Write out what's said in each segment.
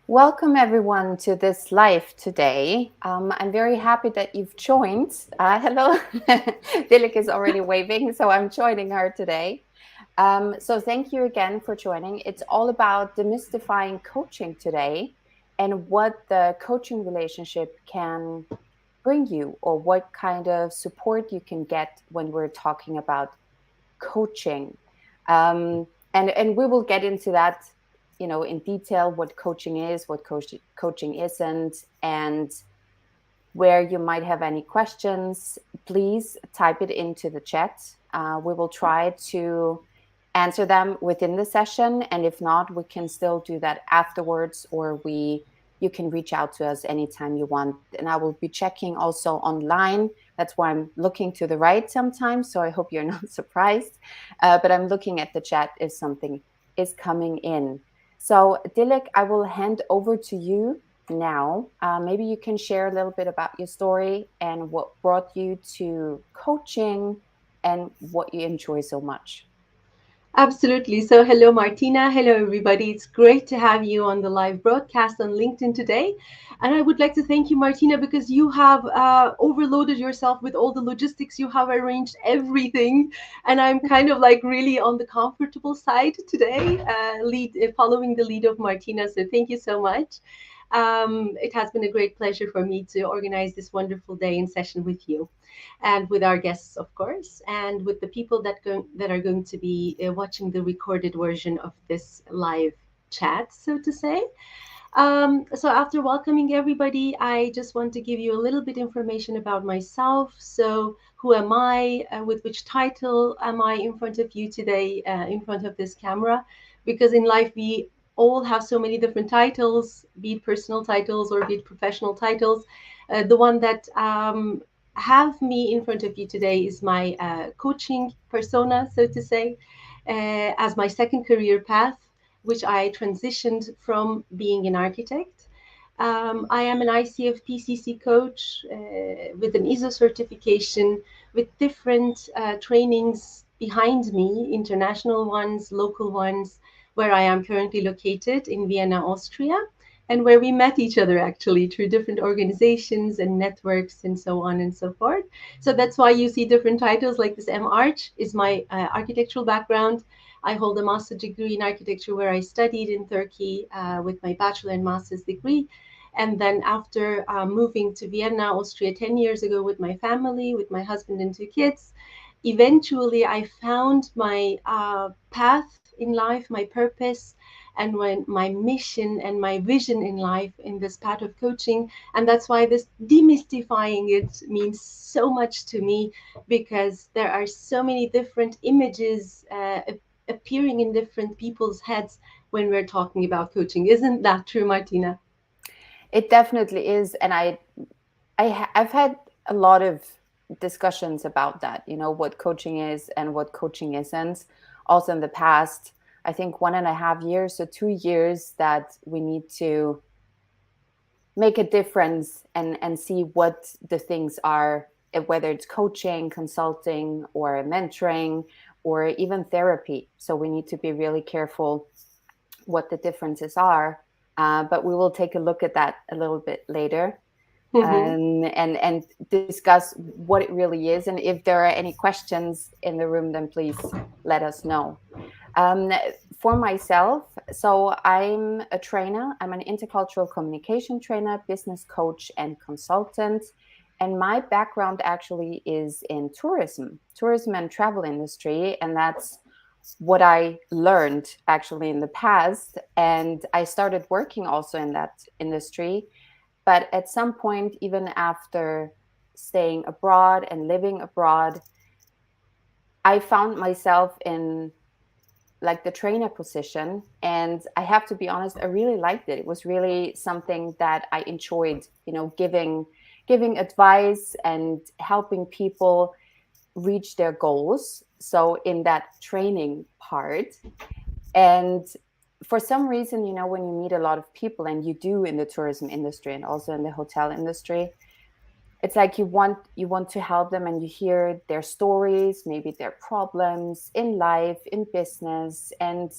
Welcome everyone to this live today. I'm very happy that you've joined. Hello, Dilek is already waving, so I'm joining her today. So thank you again for joining. It's all about demystifying coaching today and what the coaching relationship can bring you, or what kind of support you can get when we're talking about coaching. And we will get into that, in detail, what coaching is, what coaching isn't, and where you might have any questions. Please type it into the chat. We will try to answer them within the session, and if not, we can still do that afterwards, or you can reach out to us anytime you want. And I will be checking also online. That's why I'm looking to the right sometimes, so I hope you're not surprised. But I'm looking at the chat if something is coming in. So Dilek, I will hand over to you now. Maybe you can share a little bit about your story and what brought you to coaching and what you enjoy so much. Absolutely. So, hello, Martina. Hello, everybody. It's great to have you on the live broadcast on LinkedIn today. And I would like to thank you, Martina, because you have overloaded yourself with all the logistics. You have arranged everything. And I'm kind of like really on the comfortable side today, following the lead of Martina. So, thank you so much. It has been a great pleasure for me to organize this wonderful day and session with you and with our guests, of course, and with the people that are going to be watching the recorded version of this live chat, so to say. So after welcoming everybody, I just want to give you a little bit information about myself. So who am I? With which title am I in front of you today, in front of this camera? Because in life we all have so many different titles, be it personal titles or be it professional titles. The one that have me in front of you today is my coaching persona, so to say, as my second career path, which I transitioned from being an architect. I am an ICF C.C.C coach with an ISO certification, with different trainings behind me, international ones, local ones, where I am currently located in Vienna, Austria, and where we met each other actually through different organizations and networks and so on and so forth. So that's why you see different titles like this. M Arch is my architectural background. I hold a master's degree in architecture where I studied in Turkey with my bachelor and master's degree. And then after moving to Vienna, Austria 10 years ago with my family, with my husband and two kids, eventually I found my path in life, my purpose, and when my mission and my vision in life in this path of coaching. And that's why this demystifying it means so much to me, because there are so many different images appearing in different people's heads when we're talking about coaching. Isn't that true, Martina? It definitely is, and I've had a lot of discussions about that. What coaching is and what coaching isn't. Also in the past, I think 1.5 years or 2 years, that we need to make a difference and see what the things are, whether it's coaching, consulting, or mentoring, or even therapy. So we need to be really careful what the differences are. But we will take a look at that a little bit later, and discuss what it really is. And if there are any questions in the room, then please let us know. Um, for myself, so I'm a trainer. I'm an intercultural communication trainer, business coach, and consultant. And my background actually is in tourism and travel industry. And that's what I learned actually in the past. And I started working also in that industry. But at some point, even after staying abroad and living abroad, I found myself in like the trainer position. And I have to be honest, I really liked it. It was really something that I enjoyed, giving advice and helping people reach their goals. So in that training part. And for some reason, when you meet a lot of people, and you do in the tourism industry and also in the hotel industry, it's like you want to help them, and you hear their stories, maybe their problems in life, in business, and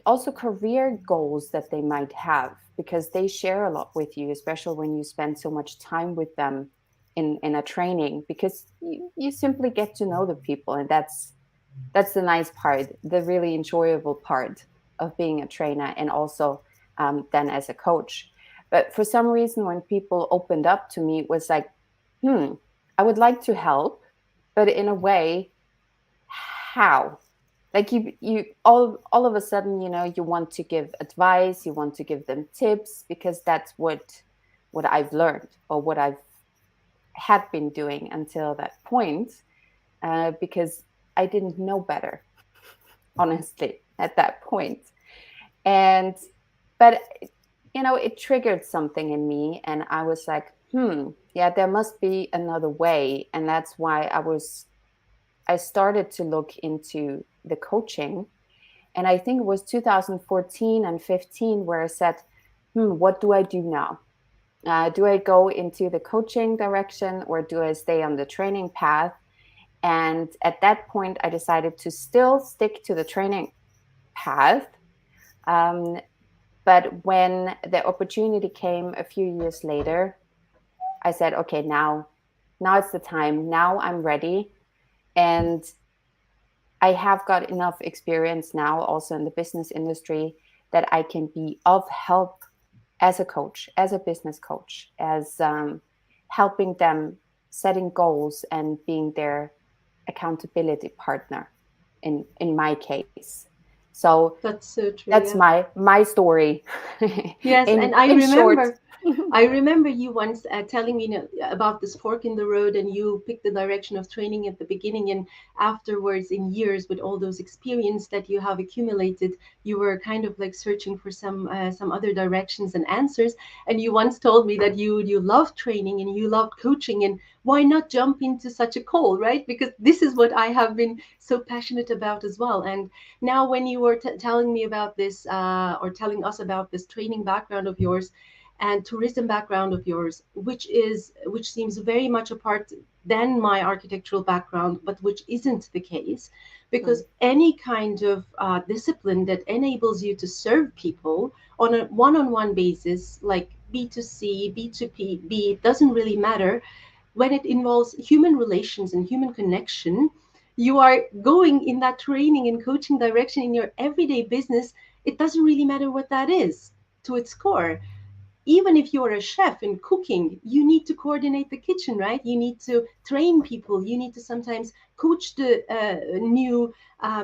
also career goals that they might have, because they share a lot with you, especially when you spend so much time with them in a training, because you simply get to know the people, and that's the nice part, the really enjoyable part of being a trainer, and also then as a coach. But for some reason, when people opened up to me, it was like, I would like to help, but in a way, how? Like you all of a sudden, you want to give advice, you want to give them tips, because that's what I've learned, or what I've had been doing until that point, because I didn't know better, honestly, at that point. And but it triggered something in me, and I was like, yeah, there must be another way. And that's why I started to look into the coaching. And I think it was 2014 and 15 where I said, what do I do now? Do I go into the coaching direction, or do I stay on the training path? And at that point, I decided to still stick to the training path. Um, but when the opportunity came a few years later, I said, okay, now it's the time. Now I'm ready. And I have got enough experience now also in the business industry that I can be of help as a coach, as a business coach, as helping them setting goals and being their accountability partner in my case. So That's so true. that's Yeah. my story Yes, in and I in short. remember, I remember you once telling me, about this fork in the road, and you picked the direction of training at the beginning, and afterwards, in years, with all those experience that you have accumulated, you were kind of like searching for some other directions and answers. And you once told me that you love training and you love coaching, and why not jump into such a call, right? Because this is what I have been so passionate about as well. And now, when you were telling me about this, or telling us about this training background of yours and tourism background of yours, which seems very much apart than my architectural background, but which isn't the case, Mm. because any kind of discipline that enables you to serve people on a one-on-one basis, like B2C, B2B, it doesn't really matter. When it involves human relations and human connection, you are going in that training and coaching direction in your everyday business. It doesn't really matter what that is to its core. Even if you're a chef in cooking, you need to coordinate the kitchen, right? You need to train people. You need to sometimes coach the new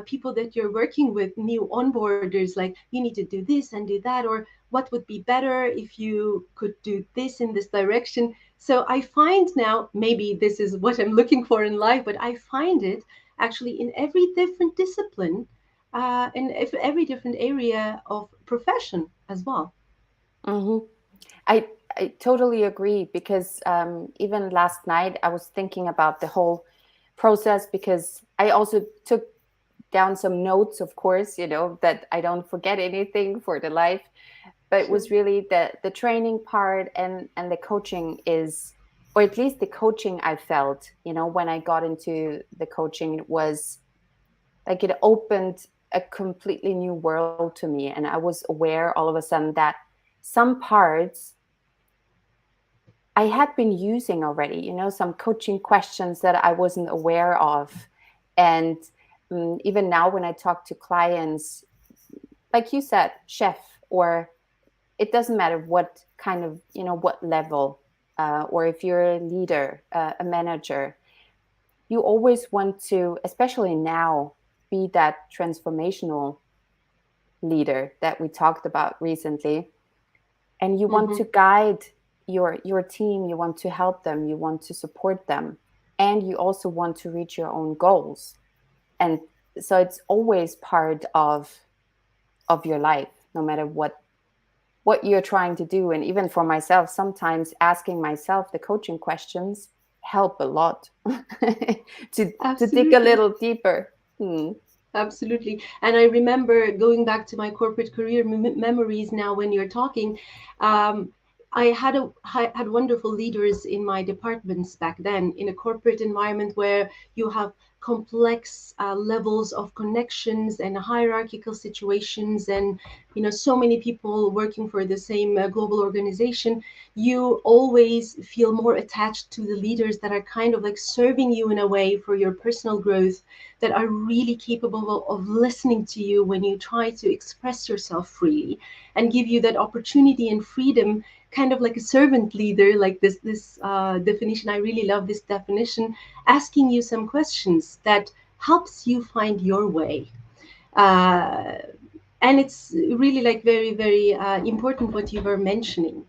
people that you're working with, new onboarders, like you need to do this and do that, or what would be better if you could do this in this direction. So I find now, maybe this is what I'm looking for in life, but I find it actually in every different discipline, in every different area of profession as well. hmm I I totally agree, because even last night I was thinking about the whole process, because I also took down some notes, of course, that I don't forget anything for the life. But it Sure. was really the training part, and the coaching is, or at least the coaching I felt, when I got into the coaching, it was like it opened a completely new world to me, and I was aware all of a sudden that some parts I had been using already, some coaching questions that I wasn't aware of. And even now, when I talk to clients, like you said, chef, or it doesn't matter what kind of, what level, or if you're a leader, a manager, you always want to, especially now, be that transformational leader that we talked about recently. And you want to Hmm. guide your team, you want to help them, you want to support them, and you also want to reach your own goals. And so it's always part of your life, no matter what you're trying to do. And even for myself, sometimes asking myself the coaching questions help a lot to dig a Absolutely. little deeper. Hmm. Absolutely. And I remember going back to my corporate career memories now when you're talking. I had wonderful leaders in my departments back then, in a corporate environment where you have complex levels of connections and hierarchical situations, and so many people working for the same global organization, you always feel more attached to the leaders that are kind of like serving you in a way for your personal growth, that are really capable of listening to you when you try to express yourself freely, and give you that opportunity and freedom, kind of like a servant leader. Like this definition, I really love this definition, asking you some questions that helps you find your way. uh, and it's really like very very important what you were mentioning.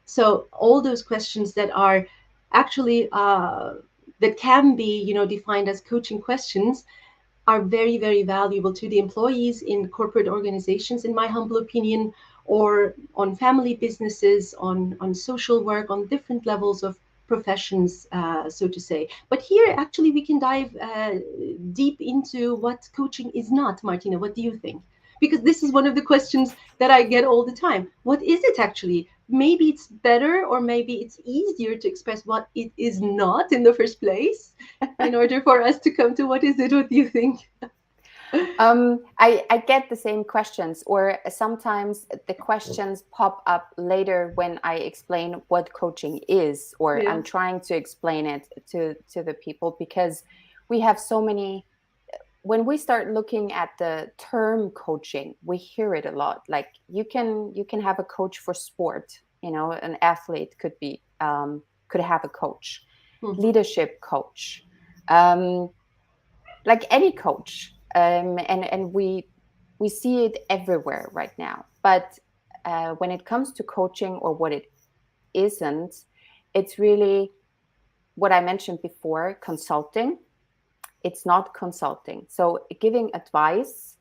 So all those questions that are actually that can be defined as coaching questions are very, very valuable to the employees in corporate organizations, in my humble opinion, or on family businesses, on social work, on different levels of professions, so to say. But here, actually, we can dive deep into what coaching is not. Martina, what do you think? Because this is one of the questions that I get all the time. What is it actually? Maybe it's better, or maybe it's easier to express what it is not in the first place, in order for us to come to what is it. What do you think? I get the same questions, or sometimes the questions pop up later when I explain what coaching is, or I'm Yes. trying to explain it to the people, because we have so many. When we start looking at the term coaching, we hear it a lot. Like you can have a coach for sport. An athlete could have a coach, Mhm. leadership coach. Um, like any coach, and we see it everywhere right now. But when it comes to coaching, or what it isn't, it's really what I mentioned before: consulting. It's not consulting. So giving advice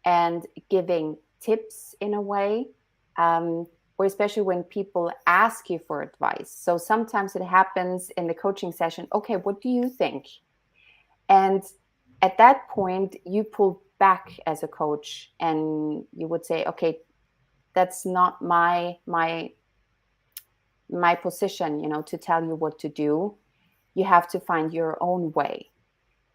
and giving tips in a way, or especially when people ask you for advice. So sometimes it happens in the coaching session: okay, what do you think? And at that point, you pull back as a coach, and you would say, okay, that's not my position, to tell you what to do. You have to find your own way.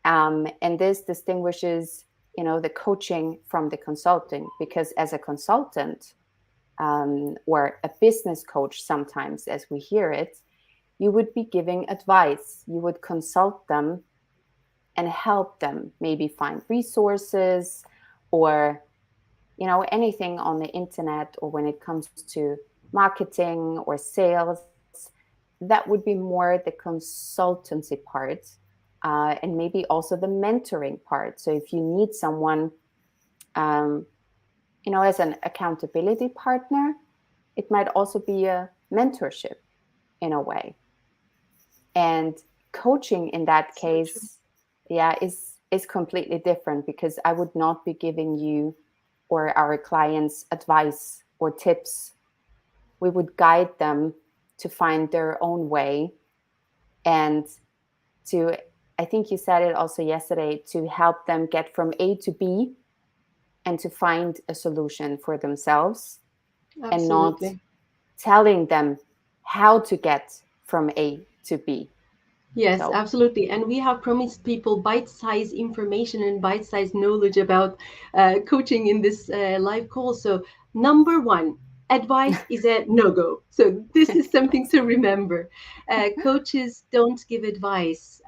And this distinguishes, the coaching from the consulting, because as a consultant, or a business coach, sometimes as we hear it, you would be giving advice. You would consult them and help them maybe find resources, or anything on the internet, or when it comes to marketing or sales. That would be more the consultancy part, and maybe also the mentoring part. So if you need someone, um, as an accountability partner, it might also be a mentorship in a way. And coaching in that So true. case, yeah, is completely different, because I would not be giving you or our clients advice or tips. We would guide them to find their own way, and to, I think you said it also yesterday, to help them get from A to B, and to find a solution for themselves, and not Absolutely. telling them how to get from A to B. Yes, So absolutely. And we have promised people bite-sized information and bite-sized knowledge about coaching in this live call. So, number one, advice is a no-go. So, this is something to remember. Coaches don't give advice.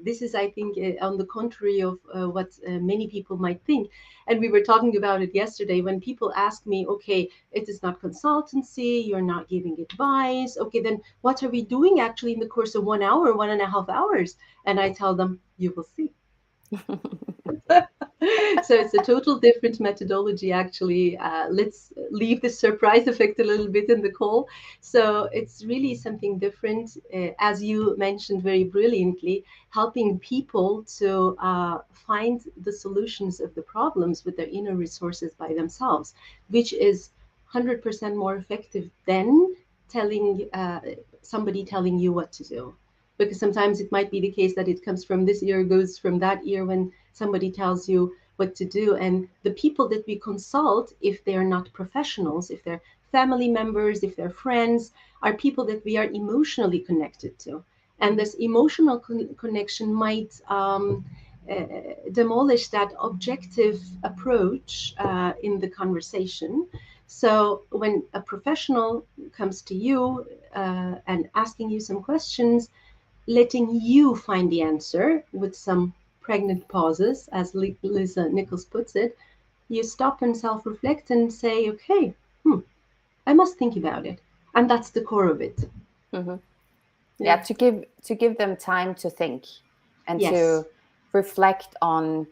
This is, I think, on the contrary of what many people might think. And we were talking about it yesterday when people ask me, okay, it is not consultancy, you're not giving advice. Okay, then what are we doing actually in the course of 1 hour, 1.5 hours? And I tell them, you will see. So it's a total different methodology, actually. Let's leave the surprise effect a little bit in the call. So it's really something different, as you mentioned very brilliantly, helping people to find the solutions of the problems with their inner resources by themselves, which is 100% more effective than telling somebody telling you what to do. Because sometimes it might be the case that it comes from this ear, goes from that ear when somebody tells you what to do. And the people that we consult, if they're not professionals, if they're family members, if they're friends, are people that we are emotionally connected to. And Mhm. this emotional connection might demolish that objective approach in the conversation. So when a professional comes to you and asking you some questions, letting you find the answer with some pregnant pauses, as Lisa Nichols puts it, you stop and self reflect and say, okay, I must think about it. And that's the core of it. Hmm. Yeah, Yeah. to give them time to think and to Yes. reflect on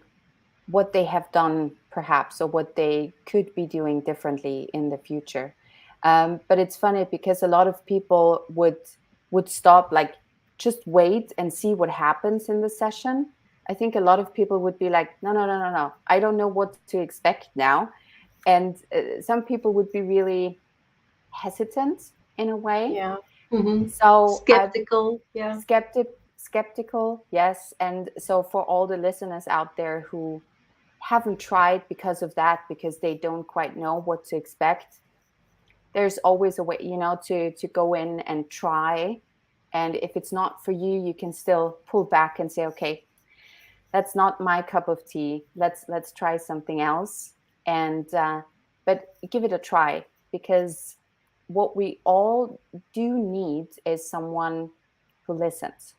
what they have done perhaps, or what they could be doing differently in the future. But it's funny because a lot of people would stop, like, just wait and see what happens in the session. I think a lot of people would be like, no, no, no, no, no, I don't know what to expect now. And some people would be really hesitant in a way. Yeah. Hmm. So I Skeptical. Yeah. skeptical, yes. And so for all the listeners out there who haven't tried because of that, because they don't quite know what to expect, there's always a way, to go in and try. And if it's not for you, you can still pull back and say, okay, that's not my cup of tea. Let's try something else. And but give it a try, because what we all do need is someone who listens.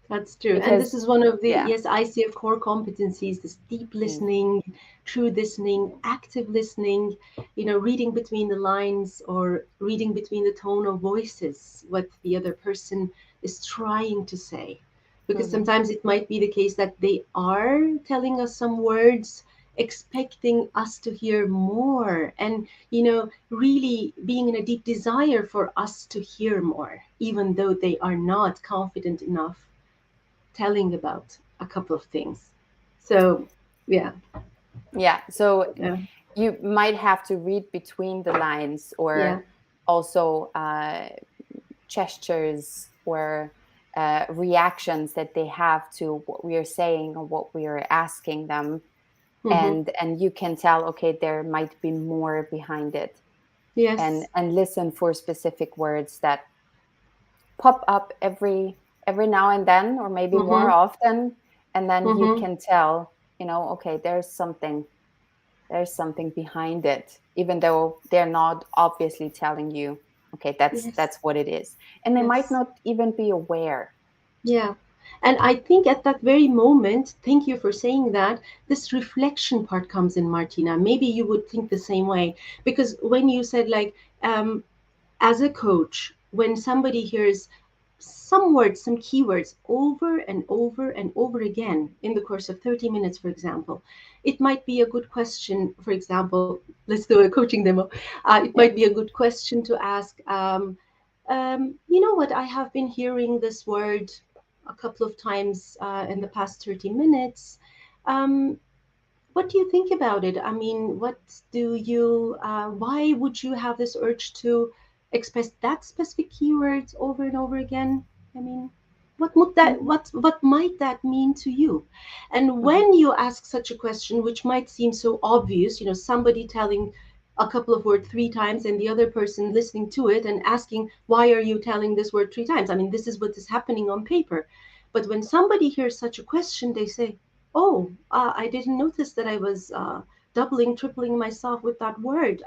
That's true. And Because this is one of the, yeah. yes, ICF core competencies, this deep Mm, listening, true listening, active listening, reading between the lines or reading between the tone of voices, what the other person is trying to say. Because mhm, sometimes it might be the case that they are telling us some words, expecting us to hear more, and, really being in a deep desire for us to hear more, even though they are not confident enough telling about a couple of things. So, yeah, yeah. So yeah, you might have to read between the lines, yeah. or also gestures, or reactions that they have to what we are saying or what we are asking them. Hmm. And you can tell, okay, there might be more behind it. and Yes. and listen for specific words that pop up every now and then, or maybe more Hmm. often. And then you Hmm. can tell, okay, there's something behind it, even though they're not obviously telling you, okay, that's Yes. that's what it is. And they might Yes. not even be aware. Yeah. And I think at that very moment, thank you for saying that, this reflection part comes in, Martina. Maybe you would think the same way. Because when you said, like, um, as a coach, when somebody hears some words, some keywords over and over and over again in the course of 30 minutes, for example, it might be a good question. For example, let's do a coaching demo. It Yeah. might be a good question to ask. You know what? I have been hearing this word a couple of times in the past 30 minutes. Um, what do you think about it? I mean, why would you have this urge to express that specific keywords over and over again? I mean, Hmm. what might that mean to you? And Hmm. when you ask such a question, which might seem so obvious, somebody telling a couple of words three times and the other person listening to it and asking, why are you telling this word three times? I mean, this is what is happening on paper. But when somebody hears such a question, they say, oh, I didn't notice that I was doubling, tripling myself with that word.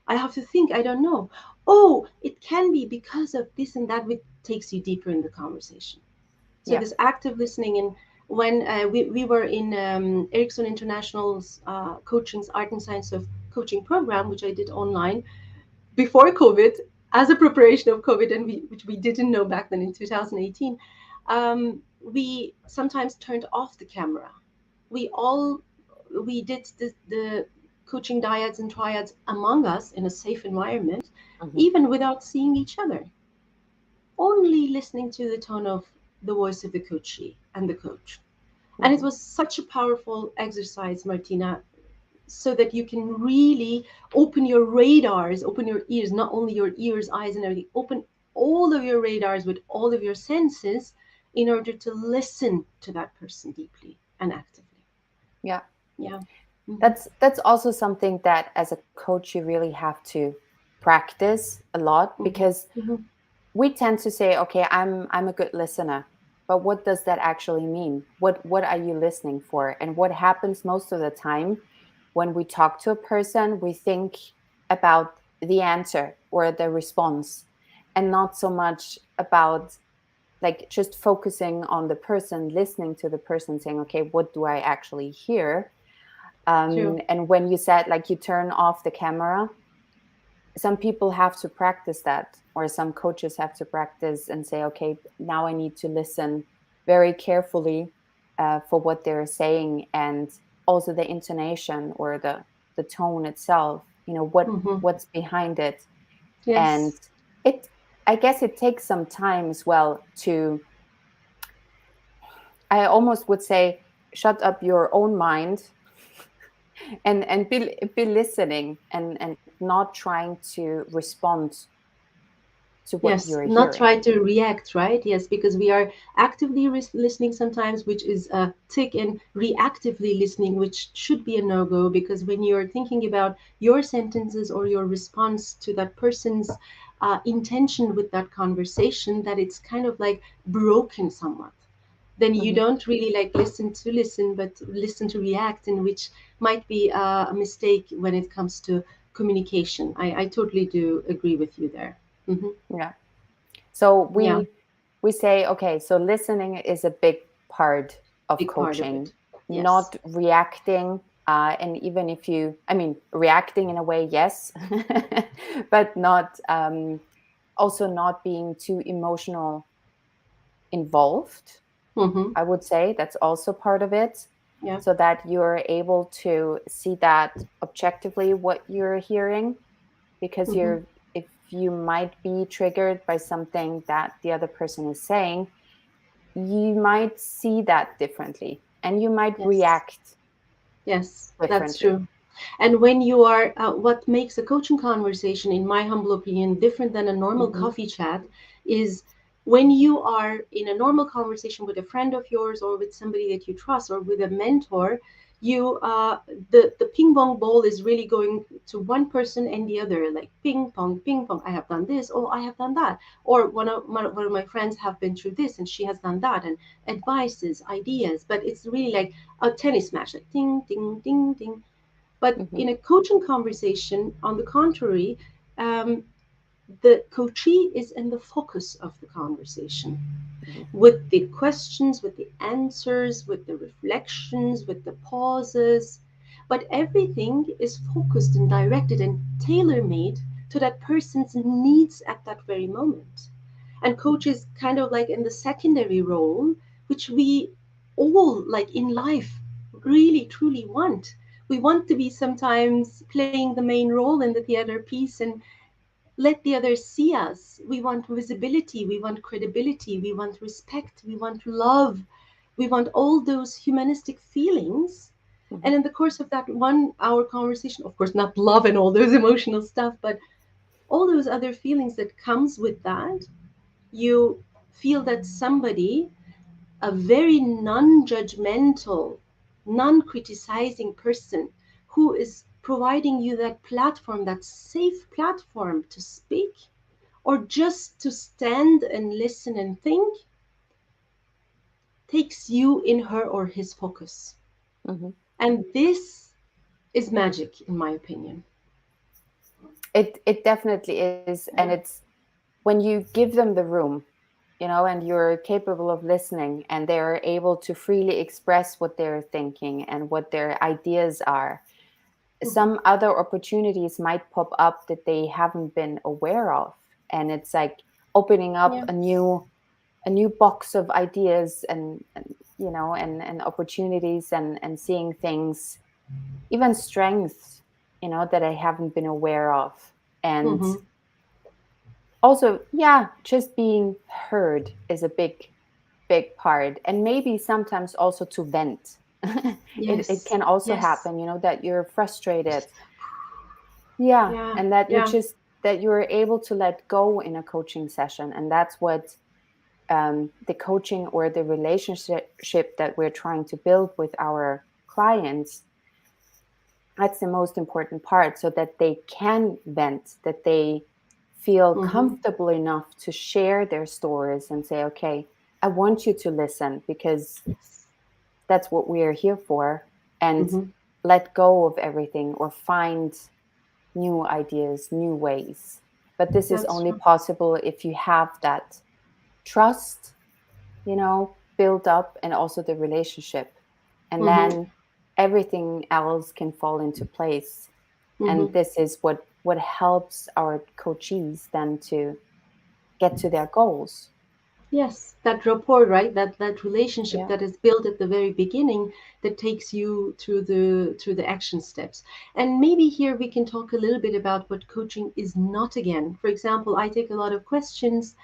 I have to think, I don't know. Oh, it can be because of this and that, which takes you deeper in the conversation. So Yeah. this active listening, and when we were in Ericsson International's coaching's art and science of coaching program, which I did online before COVID, as a preparation of COVID, and which we didn't know back then in 2018, we sometimes turned off the camera. We all we did the coaching dyads and triads among us in a safe environment, Hmm. even without seeing each other, only listening to the tone of the voice of the coachee and the coach. And it Hmm. was such a powerful exercise, Martina, so that you can really open your radars, open your ears, not only your ears, eyes, and everything, open all of your radars with all of your senses in order to listen to that person deeply and actively. Yeah. Yeah. Hmm. That's also something that as a coach you really have to practice a lot, Hmm. because Hmm. we tend to say, okay, I'm a good listener. but what does that actually mean? What are you listening for? And what happens most of the time when we talk to a person, we think about the answer or the response, and not so much about like just focusing on the person, listening to the person, saying, okay, what do I actually hear? True. And when you said like you turn off the camera, some people have to practice that, or some coaches have to practice and say, okay, now I need to listen very carefully for what they're saying, and also the intonation or the tone itself, Hmm. what's behind it. And Yes. it, I guess it takes some time as well to, I almost would say, shut up your own mind and be listening, and not trying to respond to what Yes, you're not hearing. try to react, right? Yes, because we are actively listening sometimes, which is a tick, and reactively listening, which should be a no-go, because when you're thinking about your sentences or your response to that person's intention with that conversation, that it's kind of like broken somewhat, then you Hmm. don't really like listen to listen, but listen to react, and which might be a mistake when it comes to communication. I totally do agree with you there. Hmm. Yeah. So Yeah. we say, okay, so listening is a big part of Big part of coaching, it. Yes. not reacting. And even if you, I mean, reacting in a way, yes, but not, also not being too emotional involved. Mm-hmm. I would say that's also part of it, Yeah. so that you're able to see that objectively what you're hearing, because Mm-hmm. you're, if you might be triggered by something that the other person is saying, you might see that differently and you might Yes. react Yes, that's differently. true. And when you are, what makes a coaching conversation, in my humble opinion, different than a normal Hmm. coffee chat is when you are in a normal conversation with a friend of yours, or with somebody that you trust, or with a mentor, you the ping pong ball is really going to one person and the other, like ping pong, ping pong. I have done this, oh, I have done that, or one of my friends have been through this and she has done that, and advices, ideas. But it's really like a tennis match, like ding, ding, ding, ding. But Hmm. in a coaching conversation, on the contrary, um, the coachee is in the focus of the conversation, Hmm. with the questions, with the answers, with the reflections, with the pauses. But everything is focused and directed and tailor made to that person's needs at that very moment. And coach is kind of like in the secondary role, which we all, like in life, really truly want. We want to be sometimes playing the main role in the theater piece and let the others see us. We want visibility, we want credibility, we want respect, we want love, we want all those humanistic feelings. Hmm. And in the course of that 1 hour conversation, of course, not love and all those emotional stuff, but all those other feelings that comes with that, you feel that somebody, a very non-judgmental, non-criticizing person, who is providing you that platform, that safe platform to speak, or just to stand and listen and think, takes you in her or his focus. Hmm. And this is magic, in my opinion. It definitely is, and it's when you give them the room, and you're capable of listening, and they're able to freely express what they're thinking and what their ideas are. Mm-hmm. Some other opportunities might pop up that they haven't been aware of, and it's like opening up Yeah. a new box of ideas, and opportunities, and seeing things, even strengths, that I haven't been aware of. And Mm-hmm. also, yeah, just being heard is a big part, and maybe sometimes also to vent. It Yes. can also Yes. happen, that you're frustrated. Yeah, Yeah. and that Yeah. you're able to let go in a coaching session, and that's what, the coaching or the relationship that we're trying to build with our clients, that's the most important part, so that they can vent, that they feel Mm-hmm. comfortable enough to share their stories and say, okay, I want you to listen because Yes. that's what we are here for, and Mm-hmm. let go of everything or find new ideas, new ways. But this is That's only true. possible if you have that trust, build up, and also the relationship. And Mm-hmm. then everything else can fall into place. And Mm-hmm. this is what helps our coachees then to get to their goals. Yes, that rapport, right? That relationship Yeah. that is built at the very beginning that takes you through the action steps. And maybe here we can talk a little bit about what coaching is not again. For example, I take a lot of questions.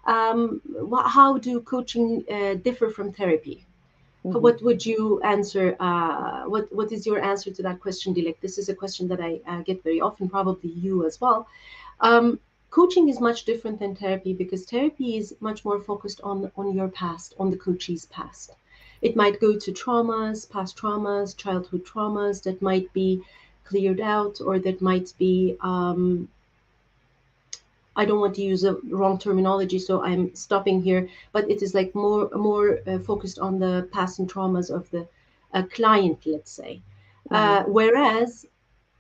How do coaching differ from therapy? Hmm. What would you answer? What is your answer to that question, Dilek? This is a question that I get very often, probably you as well. um, Coaching is much different than therapy because therapy is much more focused on your past, on the coachee's past. It might go to traumas, past traumas, childhood traumas that might be cleared out, or that might be I don't want to use the wrong terminology, so I'm stopping here. But it is like more focused on the past and traumas of the client, let's say. Hmm. Whereas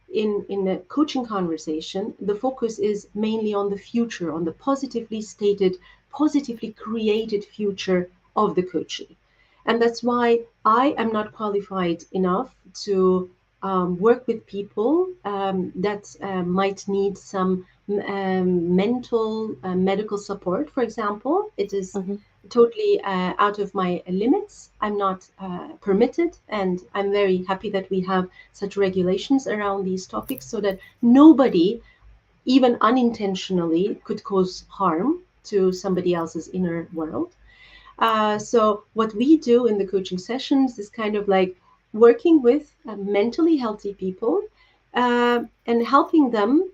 in a coaching conversation, the focus is mainly on the future, on the positively stated, positively created future of the coachee. And that's why I am not qualified enough to work with people that might need some mental medical support, for example. It is Hmm. totally out of my limits. I'm not permitted, and I'm very happy that we have such regulations around these topics so that nobody, even unintentionally, could cause harm to somebody else's inner world. So, what we do in the coaching sessions is kind of like working with mentally healthy people and helping them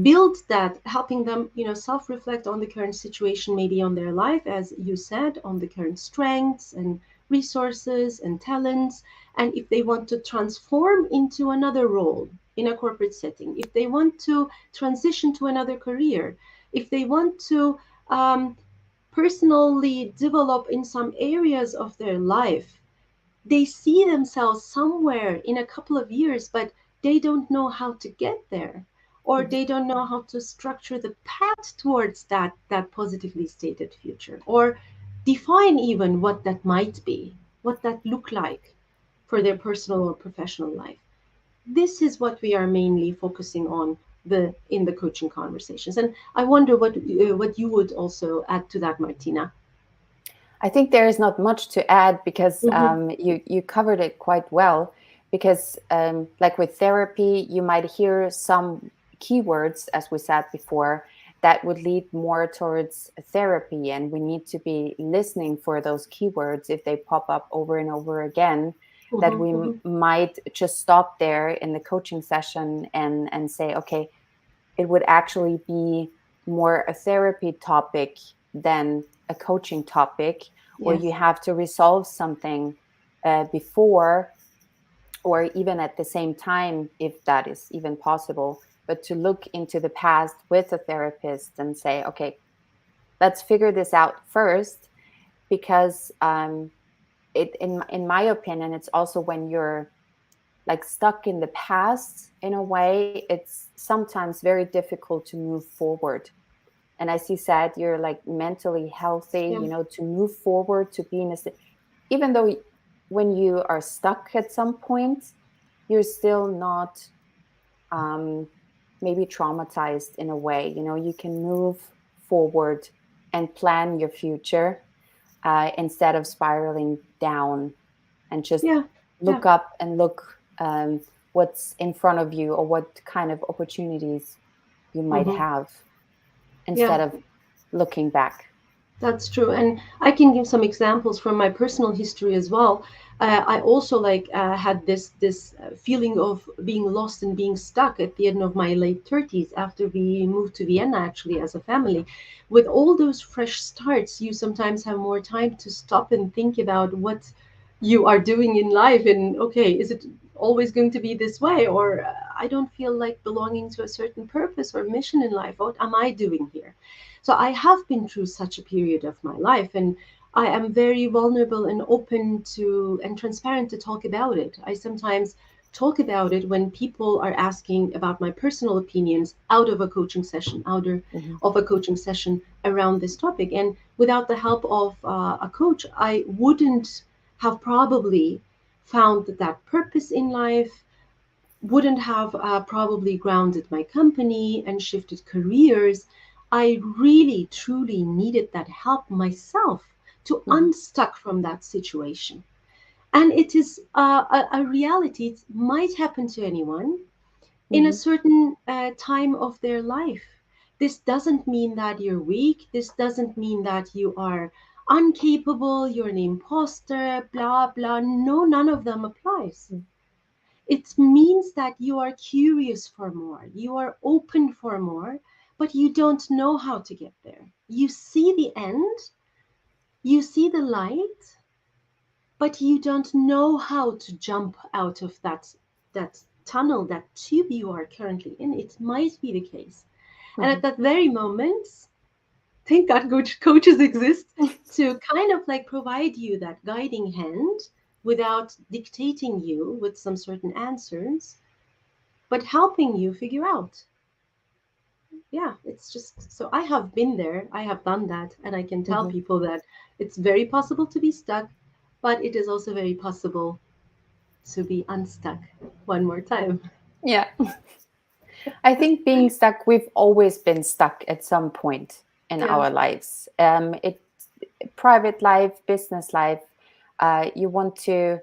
build that, helping them self reflect on the current situation, maybe on their life, as you said, on the current strengths and resources and talents, and if they want to transform into another role in a corporate setting, if they want to transition to another career, if they want to um, personally develop in some areas of their life, they see themselves somewhere in a couple of years, but they don't know how to get there, or Hmm. they don't know how to structure the path towards that positively stated future, or define even what that might be, what that look like for their Hmm. personal or professional life. This is what we are mainly focusing on the in the coaching conversations. And I wonder what you would also add to that, Martina. I think there is not much to add because Hmm. you covered it quite well. Because like with therapy, you might hear some keywords, as we said before, that would lead more towards therapy, and we need to be listening for those keywords if they pop up over and over again. That Hmm. we Hmm. might just stop there in the coaching session and say, okay, it would actually be more a therapy topic than a coaching topic, or you Yes. have to resolve something before or even at the same time, if that is even possible, but to look into the past with a therapist and say, okay, let's figure this out first, because in my opinion, it's also when you're like stuck in the past in a way, it's sometimes very difficult to move forward. And as you said, you're like mentally healthy, Yeah. to move forward, to be in a even though when you are stuck at some point, you're still not um, maybe traumatized in a way. You can move forward and plan your future instead of spiraling down, and just Yeah. Yeah. look up and look what's in front of you, or what kind of opportunities you might Hmm. have, Yeah. instead of looking back. That's true, and I can give some examples from my personal history as well. I also had this feeling of being lost and being stuck at the end of my late 30s after we moved to Vienna, actually, as a family. With all those fresh starts, you sometimes have more time to stop and think about what you are doing in life, and okay, is it always going to be this way, or I don't feel like belonging to a certain purpose or mission in life. What am I doing here? So I have been through such a period of my life, and I am very vulnerable and open to and transparent to talk about it. I sometimes talk about it when people are asking about my personal opinions out of a coaching session, Mhm. of a coaching session around this topic. And without the help of a coach, I wouldn't have probably found that purpose in life, wouldn't have probably grounded my company and shifted careers. I really, truly needed that help myself to Mhm. unstuck from that situation. And it is a reality. It might happen to anyone in a Mhm. certain time of their life. This doesn't mean that you're weak. This doesn't mean that you are incapable, you're an imposter, blah, blah. No, none of them applies. Mhm. It means that you are curious for more, you are open for more, but you don't know how to get there. You see the end, you see the light, but you don't know how to jump out of that tunnel, that tube you are currently in. It might be the case. And at Mhm. that very moment, thank God coaches exist to kind of like provide you that guiding hand without dictating you with some certain answers, but helping you figure out. Yeah, it's just so I have been there, I have done that, and I can tell Mhm. people that it's very possible to be stuck, but it is also very possible to be unstuck one more time. Yeah. I think being stuck, we've always been stuck at some point in Yeah. our lives. It private life, business life. You want to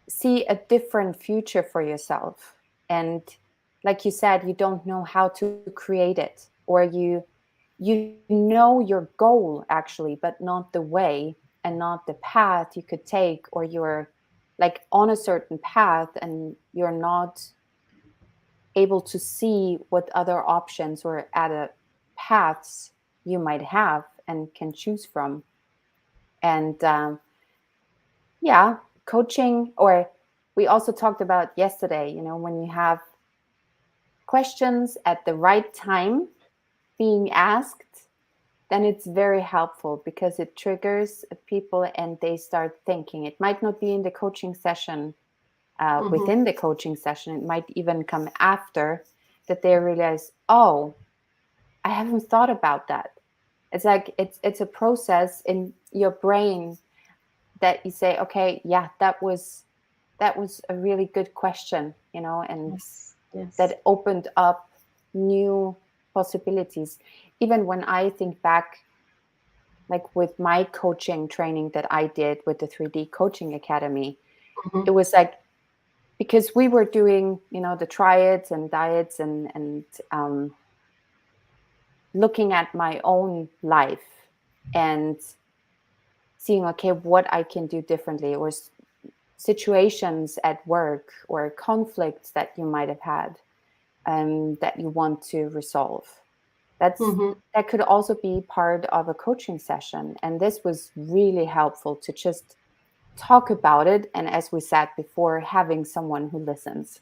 see a different future for yourself, and like you said, you don't know how to create it, or you know your goal actually, but not the way and not the path you could take, or you're like on a certain path and you're not able to see what other options or other paths you might have and can choose from. And yeah, coaching, or we also talked about yesterday, when you have questions at the right time being asked, then it's very helpful because it triggers people and they start thinking. It might not be in the coaching session, Mm-hmm. within the coaching session, it might even come after that they realize, oh, I haven't thought about that. It's like it's a process in your brain that you say, okay, yeah, that was a really good question, and Yes. Yes. that opened up new possibilities. Even when I think back, like with my coaching training that I did with the 3D Coaching Academy, Mm-hmm. it was like, because we were doing, the triads and diets and looking at my own life and seeing, okay, what I can do differently, or situations at work or conflicts that you might have had, that you want to resolve. That's Mm-hmm. that could also be part of a coaching session, and this was really helpful to just talk about it, and as we said before, having someone who listens.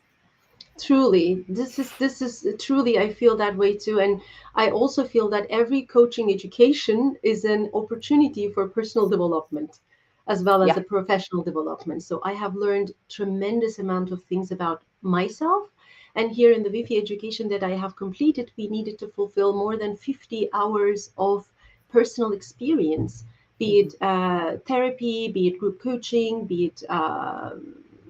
Truly, this is truly, I feel that way too. And I also feel that every coaching education is an opportunity for personal development as well as Yeah. a professional development. So I have learned tremendous amount of things about myself. And here in the Vifi education that I have completed, we needed to fulfill more than 50 hours of personal experience, be Mhm. it therapy, be it group coaching, be it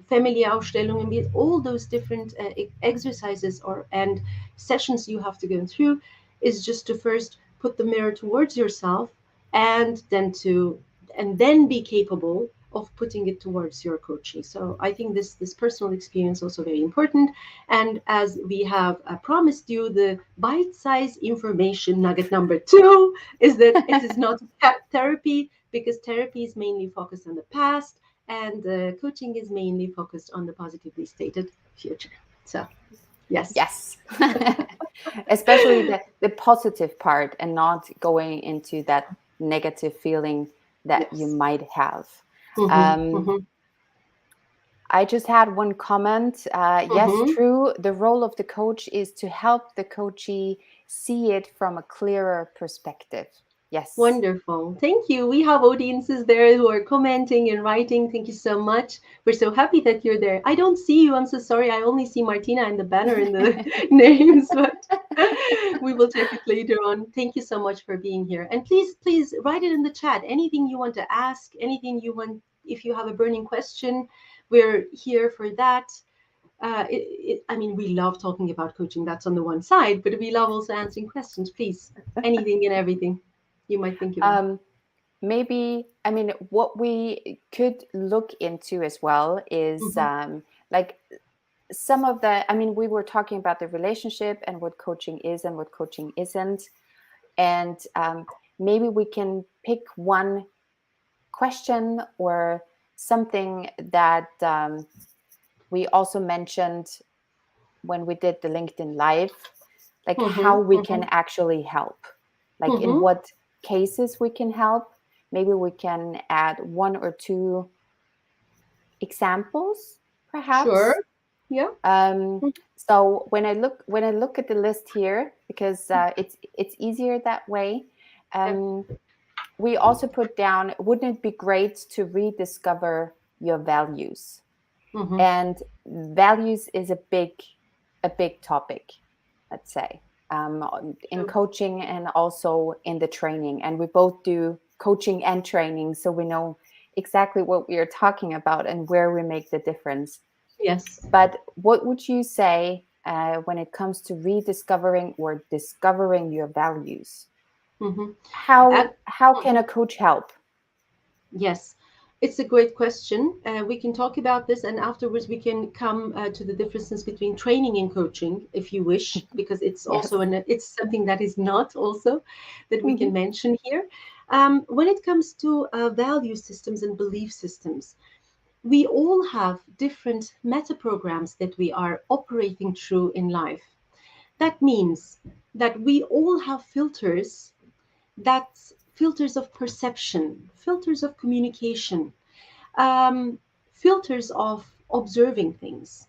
Familie-Aufstellungen, be it all those different exercises or and sessions you have to go through, is just to first put the mirror towards yourself, and then be capable of putting it towards your coaching. So I think this personal experience also very important. And as we have promised you, the bite-size information nugget number two is that it is not therapy, because therapy is mainly focused on the past, and coaching is mainly focused on the positively stated future. So yes. Yes. Especially the positive part, and not going into that negative feeling that you Yes. might have. Mm-hmm. Um, Mm-hmm. I just had one comment. Yes, Mm-hmm. true. The role of the coach is to help the coachee see it from a clearer perspective. Yes. Wonderful. Thank you. We have audiences there who are commenting and writing. Thank you so much. We're so happy that you're there. I don't see you. I'm so sorry. I only see Martina in the banner and the names, but we will check it later on. Thank you so much for being here. And please, please write it in the chat. Anything you want to ask, anything you want, if you have a burning question, we're here for that. I mean, we love talking about coaching. That's on the one side, but we love also answering questions. Please, anything and everything you might think about. um, Maybe, I mean, what we could look into as well is Hmm. like some of the, I mean, we were talking about the relationship and what coaching is and what coaching isn't. And maybe we can pick one question or something that we also mentioned when we did the LinkedIn Live, like Hmm. how we can Hmm. actually help, like in Hmm. what cases we can help. Maybe we can add one or two examples, Sure. perhaps. Yeah. Um, so when I look at the list here, because it's easier that way. Yeah. Um, we also put down, wouldn't it be great to rediscover your values? Hmm. And values is a big topic, let's say, in True. coaching and also in the training. And we both do coaching and training, so we know exactly what we are talking about and where we make the difference. Yes. But what would you say when it comes to rediscovering or discovering your values? Hmm. How can a coach help? Yes, it's a great question. We can talk about this, and afterwards we can come to the differences between training and coaching, if you wish, because it's Yes. also it's something that is not also that we Hmm. can mention here. When it comes to value systems and belief systems, we all have different meta programs that we are operating through in life. That means that we all have filters, that's filters of perception, filters of communication, um, filters of observing things.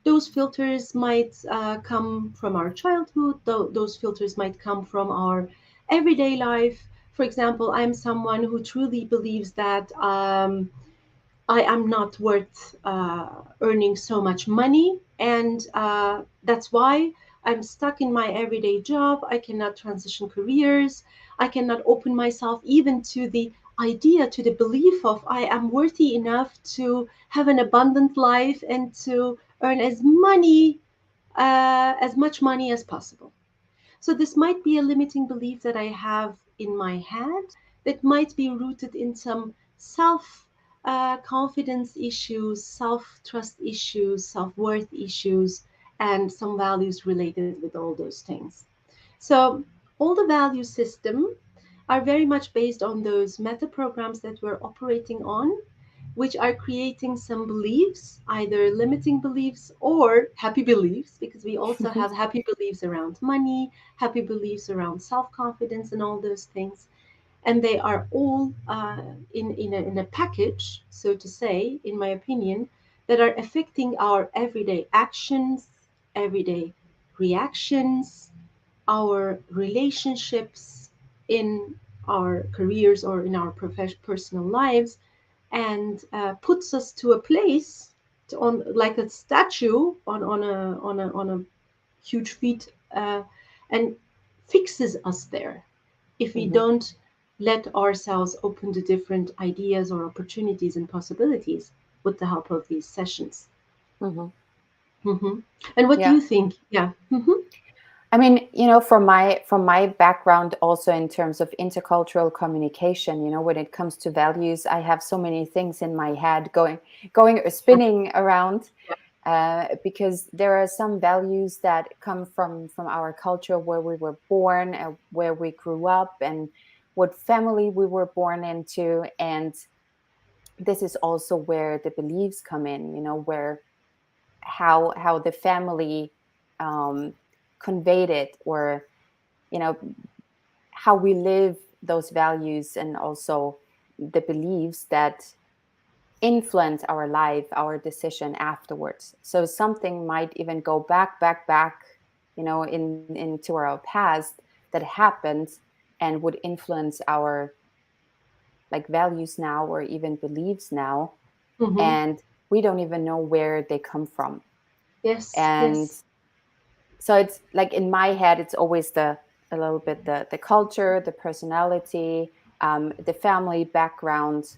Those filters might come from our childhood, those filters might come from our everyday life. For example, I'm someone who truly believes that I am not worth earning so much money, and that's why I'm stuck in my everyday job. I cannot transition careers. I cannot open myself even to the idea, to the belief of I am worthy enough to have an abundant life and to earn as much money as possible. So this might be a limiting belief that I have in my head that might be rooted in some self confidence issues, self trust issues, self worth issues, and some values related with all those things. So all the value system are very much based on those meta programs that we're operating on, which are creating some beliefs, either limiting beliefs or happy beliefs, because we also have happy beliefs around money, happy beliefs around self confidence, and all those things. And they are all in a package, so to say, in my opinion, that are affecting our everyday actions, everyday reactions, our relationships in our careers or in our personal lives, and puts us to a place on like a statue on a huge feet, and fixes us there if we Hmm. don't let ourselves open to different ideas or opportunities and possibilities with the help of these sessions. Hmm. Hmm. And what do Yeah. you think? Yeah. Hmm. I mean, from my background, also in terms of intercultural communication, when it comes to values, I have so many things in my head going or spinning around, because there are some values that come from our culture, where we were born, where we grew up, and what family we were born into, and this is also where the beliefs come in. Where how the family um, conveyed it, or you know how we live those values, and also the beliefs that influence our life, our decision afterwards. So something might even go back, in into our past that happened, and would influence our like values now or even beliefs now, Mm-hmm. and we don't even know where they come from. Yes, And yes. so it's like in my head, it's always the a little bit the culture, the personality, the family background,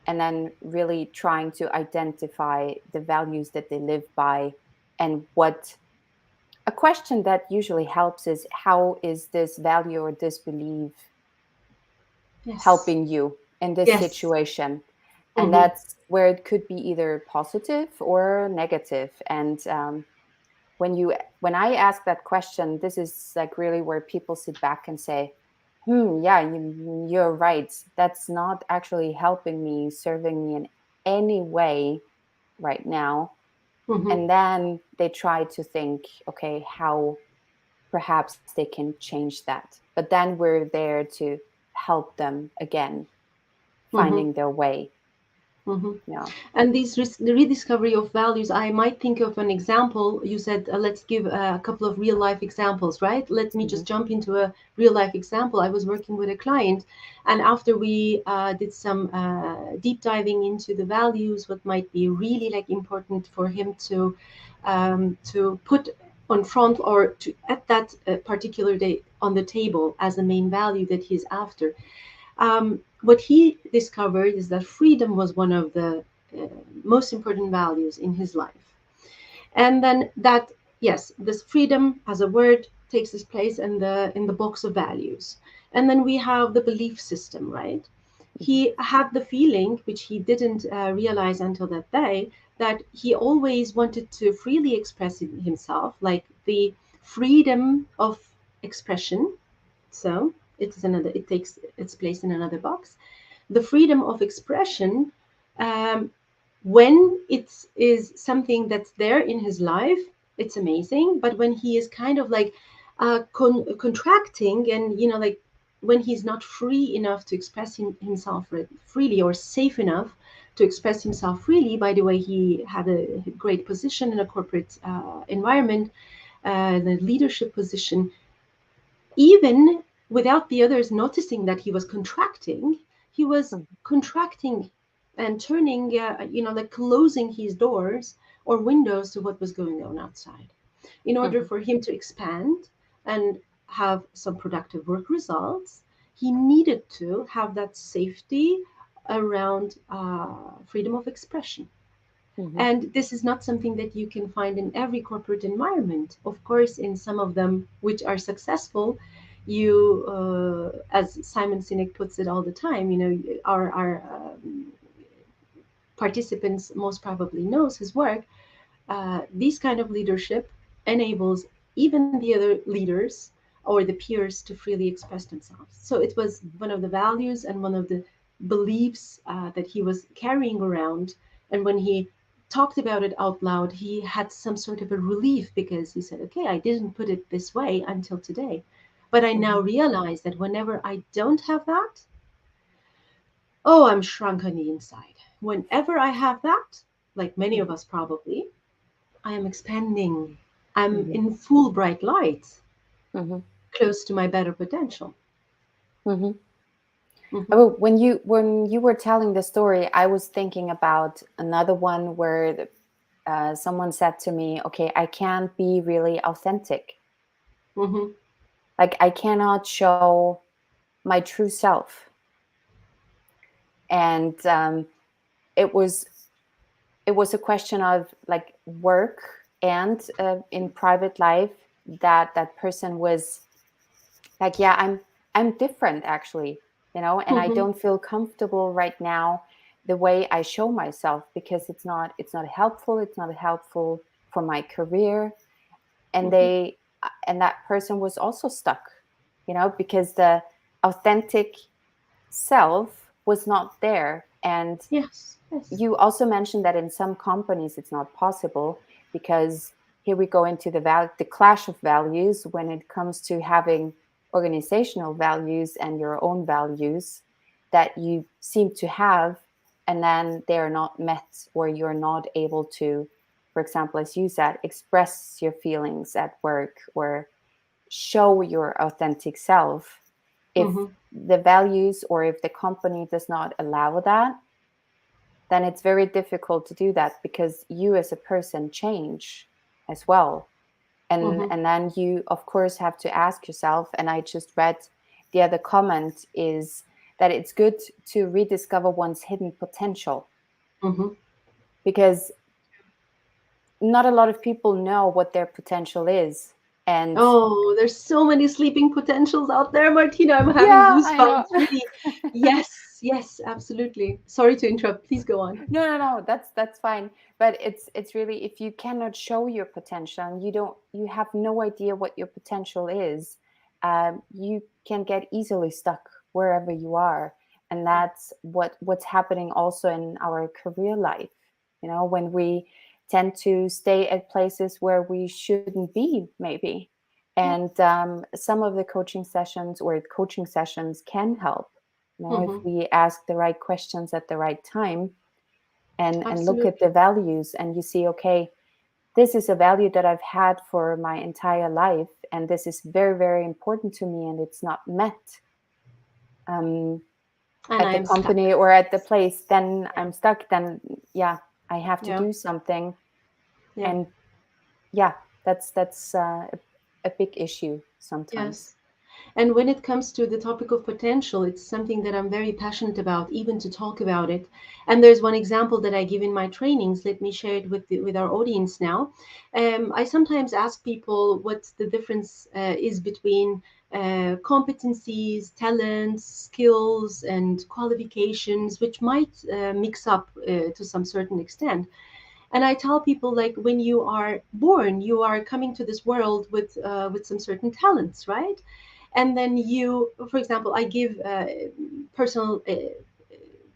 and then really trying to identify the values that they live by. And what a question that usually helps is, how is this value or this belief Yes. helping you in this Yes. situation? And Mm-hmm. that's where it could be either positive or negative. And when I ask that question, this is like really where people sit back and say, yeah, you're right. That's not actually helping me, serving me in any way right now. Mm-hmm. And then they try to think, okay, how perhaps they can change that. But then we're there to help them again, Mm-hmm. finding their way. Mm-hmm. Yeah. And the rediscovery of values, I might think of an example. You said, let's give a couple of real life examples, right? Let me Hmm. just jump into a real life example. I was working with a client, and after we did some deep diving into the values, what might be really like important for him to put on front or to at that particular day on the table as the main value that he's after. What he discovered is that freedom was one of the most important values in his life. And then that, yes, this freedom as a word takes its place in the box of values. And then we have the belief system, right? Hmm. He had the feeling, which he didn't realize until that day, that he always wanted to freely express himself, like the freedom of expression. So it takes its place in another box. The freedom of expression, um, when it is something that's there in his life, it's amazing. But when he is kind of like contracting, and like when he's not free enough to express himself freely, or safe enough to express himself freely, by the way, he had a great position in a corporate environment, the leadership position, even without the others noticing that he was contracting, he was contracting and turning, like closing his doors or windows to what was going on outside. In order Hmm. for him to expand and have some productive work results, he needed to have that safety around freedom of expression. Hmm. And this is not something that you can find in every corporate environment. Of course, in some of them which are successful, as Simon Sinek puts it all the time, our participants most probably knows his work. This kind of leadership enables even the other leaders or the peers to freely express themselves. So it was one of the values and one of the beliefs that he was carrying around. And when he talked about it out loud, he had some sort of a relief, because he said, okay, I didn't put it this way until today. But I now Hmm. realize that whenever I don't have that, oh, I'm shrunk on the inside. Whenever I have that, like many of Hmm. us probably, I am expanding. I'm Hmm. in full bright light, Hmm. close to my better potential. Hmm. Hmm. Oh, when you were telling the story, I was thinking about another one where someone said to me, "Okay, I can't be really authentic. Hmm. Like I cannot show my true self." And it was it was a question of like work and in private life, that that person was like, yeah, I'm different actually, and I Hmm. don't feel comfortable right now the way I show myself, because it's not helpful, it's not helpful for my career. And Hmm. that person was also stuck, because the authentic self was not there. And Yes, yes. you also mentioned that in some companies it's not possible, because here we go into the clash of values when it comes to having organizational values and your own values that you seem to have, and then they are not met, or you're not able to, for example, as you said, express your feelings at work or show your authentic self. If Mm-hmm. the values or if the company does not allow that, then it's very difficult to do that, because you as a person change as well. Mm-hmm. And then you of course have to ask yourself, and I just read the other comment, is that it's good to rediscover one's hidden potential, Mm-hmm. because not a lot of people know what their potential is. And Oh, there's so many sleeping potentials out there, Martina. I'm having yeah, I know. goosebumps. Really. Yes, yes, absolutely. Sorry to interrupt. Please go on. No, that's fine. But it's really, if you cannot show your potential and you have no idea what your potential is, you can get easily stuck wherever you are. And that's what's happening also in our career life. When we tend to stay at places where we shouldn't be, maybe. Yeah. And some of the coaching sessions can help. If Mm-hmm. we ask the right questions at the right time, and look at the Absolutely. values, and you see, okay, this is a value that I've had for my entire life, and this is very, very important to me, and it's not met um, And at I the am stuck. company or at the place, then Yeah. I'm stuck. Then yeah, I have to Yeah. do something. Yeah. And yeah, that's a big issue sometimes. Yes. And when it comes to the topic of potential, it's something that I'm very passionate about, even to talk about it. And there's one example that I give in my trainings. Let me share it with our audience now. I sometimes ask people what the difference is between competencies, talents, skills, and qualifications, which might mix up to some certain extent. And I tell people, like, when you are born, you are coming to this world with some certain talents, right? And then you, for example, I give personal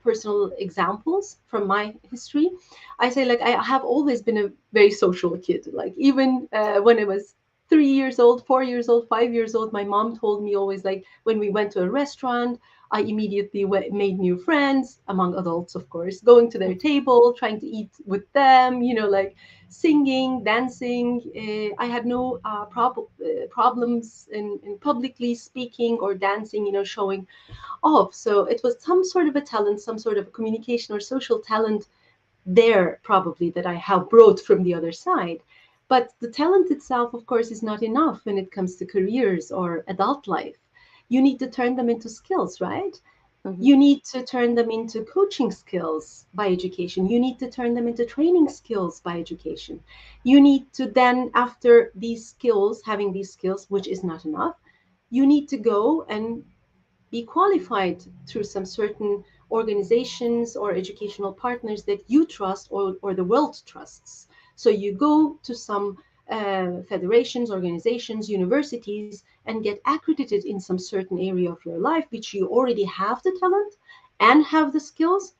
personal examples from my history. I say, like, I have always been a very social kid. Like, even when I was 3 years old, 4 years old, 5 years old, my mom told me always, like, when we went to a restaurant, I immediately made new friends among adults, of course, going to their table, trying to eat with them, like singing, dancing. I had no problems in publicly speaking or dancing, showing off. So it was some sort of a talent, some sort of communication or social talent there, probably, that I have brought from the other side. But the talent itself, of course, is not enough when it comes to careers or adult life. You need to turn them into skills, right? Hmm. You need to turn them into coaching skills by education. You need to turn them into training skills by education. You need to then, after these skills, having these skills, which is not enough, you need to go and be qualified through some certain organizations or educational partners that you trust, or the world trusts. So you go to some federations, organizations, universities, and get accredited in some certain area of your life, which you already have the talent and have the skills,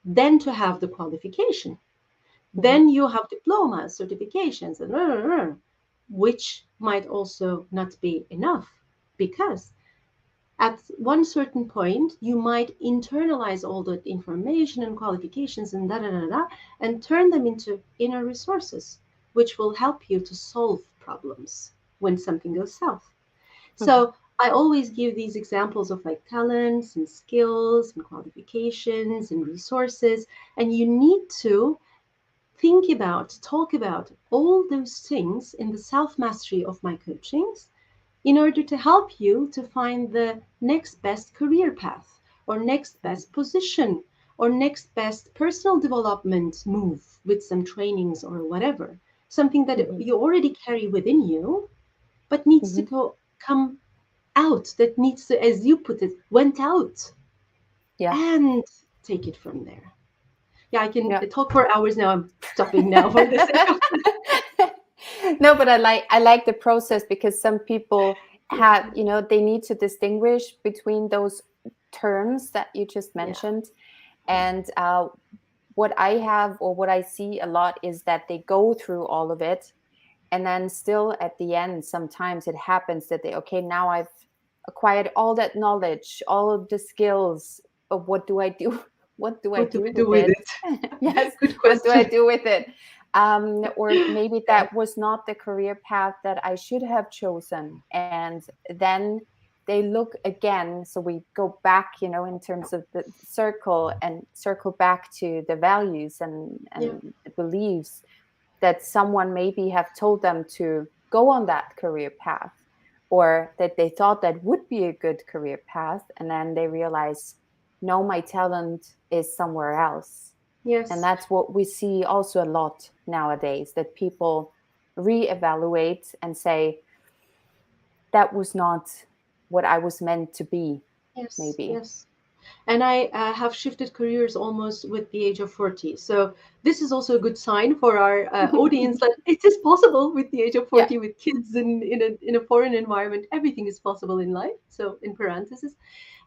then to have the qualification. Hmm. Then you have diplomas, certifications, and which might also not be enough, because at one certain point, you might internalize all that information and qualifications and and turn them into inner resources, which will help you to solve problems when something goes south. Hmm. So I always give these examples of, like, talents and skills and qualifications and resources. And you need to talk about all those things in the self mastery of my coachings, in order to help you to find the next best career path, or next best position, or next best personal development move with some trainings or whatever. Something that Hmm. you already carry within you, but needs to Hmm. come out, that needs to, as you put it, went out, Yeah. and take it from there. Yeah, I can Yeah. talk for hours now. I'm stopping now for the sake of No, but I like the process, because some people have, they need to distinguish between those terms that you just yeah, mentioned. And what I have, or what I see a lot, is that they go through all of it, and then still at the end, sometimes it happens that okay, now I've acquired all that knowledge, all of the skills, but what do I do? What do I what do do we do with with it? it? Yes, Good what do I question. do with it? Or maybe Yeah. that was not the career path that I should have chosen, and then they look again. So we go back, in terms of the circle, and circle back to the values Yeah. and the beliefs that someone maybe have told them to go on that career path, or that they thought that would be a good career path, and then they realize, no, my talent is somewhere else. And Yes. that's what we see also a lot nowadays, that people reevaluate and say, that was not what I was meant to be, Yes. maybe. Yes. And I have shifted careers almost with the age of 40. So this is also a good sign for our audience that it is possible with the age of Yeah. 40 with kids in a foreign environment. Everything is possible in life. So in parentheses.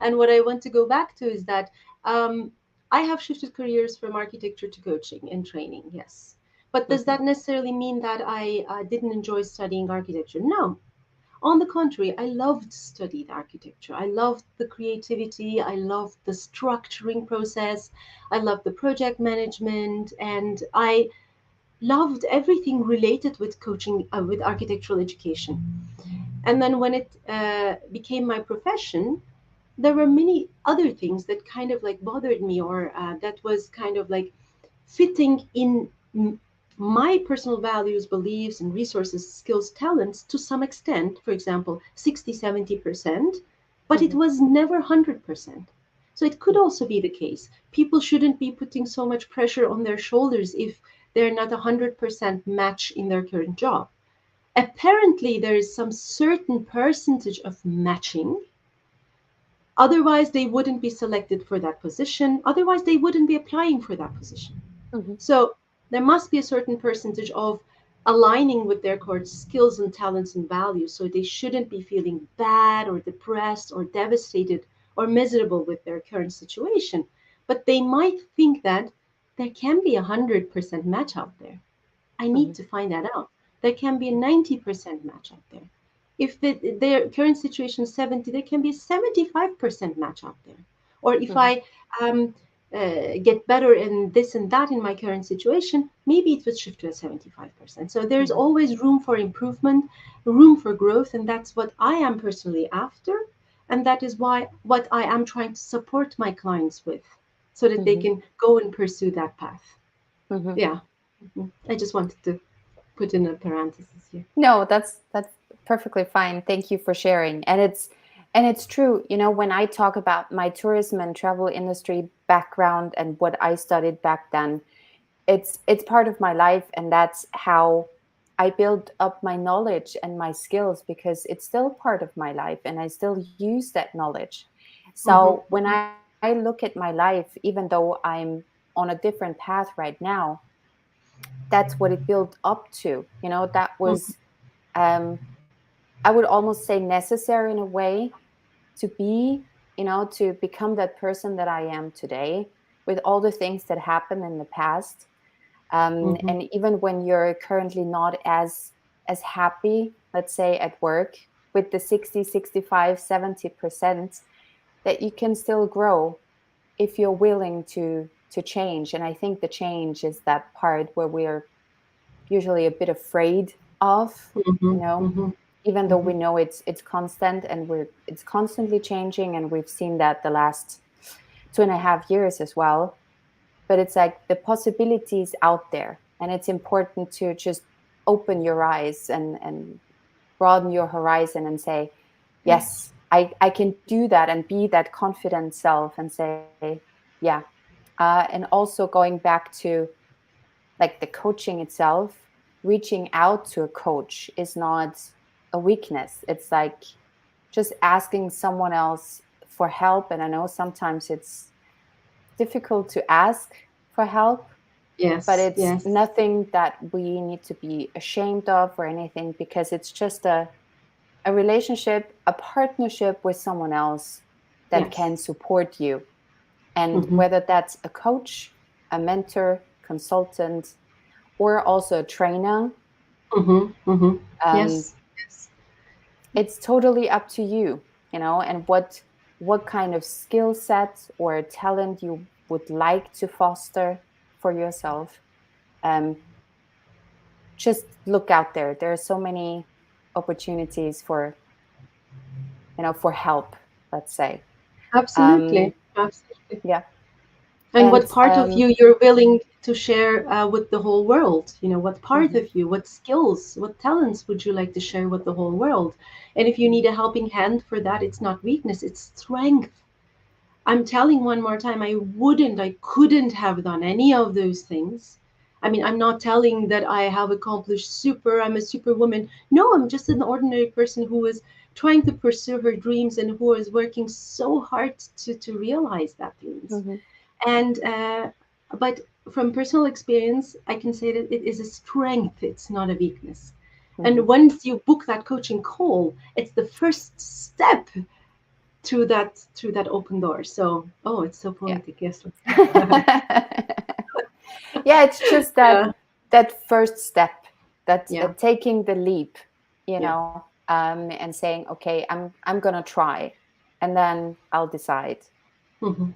And what I want to go back to is that I have shifted careers from architecture to coaching and training. Yes. But does Hmm. that necessarily mean that I didn't enjoy studying architecture? No, on the contrary, I loved studied architecture. I loved the creativity. I loved the structuring process. I loved the project management, and I loved everything related with coaching, with architectural education. And then when it became my profession, there were many other things that kind of like bothered me, or that was kind of like fitting in my personal values, beliefs, and resources, skills, talents to some extent, for example, 60, 70%, but it Hmm. was never 100%. So it could also be the case. People shouldn't be putting so much pressure on their shoulders if they're not 100% match in their current job. Apparently, there is some certain percentage of matching. Otherwise, they wouldn't be selected for that position. Otherwise, they wouldn't be applying for that position. Hmm. So there must be a certain percentage of aligning with their core skills and talents and values. So they shouldn't be feeling bad or depressed or devastated or miserable with their current situation. But they might think that there can be 100% match out there. I need Hmm. to find that out. There can be a 90% match out there. If their current situation is 70, there can be a 75% match out there. Or if Hmm. I get better in this and that in my current situation, maybe it would shift to a 75%. So there's Hmm. always room for improvement, room for growth, and that's what I am personally after. And that is why what I am trying to support my clients with, so that they Hmm. can go and pursue that path. Hmm. Yeah. I just wanted to put in a parenthesis here. No, that's perfectly fine. Thank you for sharing. And it's true, when I talk about my tourism and travel industry background and what I studied back then, it's part of my life, and that's how I build up my knowledge and my skills, because it's still part of my life and I still use that knowledge. Mm-hmm, So when I look at my life, even though I'm on a different path right now, that's what it built up to. That mm-hmm, was, um, I would almost say, necessary in a way to be, to become that person that I am today, with all the things that happened in the past. mm-hmm. And even when you're currently not as happy, let's say at work, with the 60, 65, 70%, that you can still grow if you're willing to change. And I think the change is that part where we're usually a bit afraid of, you Mhm, know, mhm, even though we mhm. know it's constant, and it's constantly changing, and we've seen that the last 2.5 years as well. But it's like the possibilities out there, and it's important to just open your eyes and broaden your horizon and say, Yes. yes, I can do that, and be that confident self and say, yeah. And also going back to like the coaching itself, reaching out to a coach is not a weakness. It's like just asking someone else for help. And I know sometimes it's difficult to ask for help, but Yes. it's Yes. nothing that we need to be ashamed of or anything, because it's just a relationship, a partnership with someone else that Yes. can support you. And Mhm, whether that's a coach, a mentor, consultant, or also a trainer, mhm, mhm. um, Yes. Yes. it's totally up to you, and what kind of skill set or talent you would like to foster for yourself. Um, just look out there. There are so many opportunities for for help, let's say. Absolutely. um Absolutely. yeah. And And what part of you you're willing to share with the whole world? What part mhm, of you, what skills, what talents would you like to share with the whole world? And if you need mhm, a helping hand for that, it's not weakness, it's strength. I'm telling one more time, I couldn't have done any of those things. I mean, I'm not telling that I have accomplished I'm a superwoman. No, I'm just an ordinary person who is trying to pursue her dreams and who is working so hard to realize that dreams. mhm, And but from personal experience, I can say that it is a strength. It's not a weakness. mhm. And once you book that coaching call, it's the first step through that open door. So, oh, it's so Yeah. poetic. Yes. Yeah, it's just Yeah. that first step, that Yeah. taking the leap, Yeah. and saying, okay, I'm gonna try, and then I'll decide. Hmm. Hmm.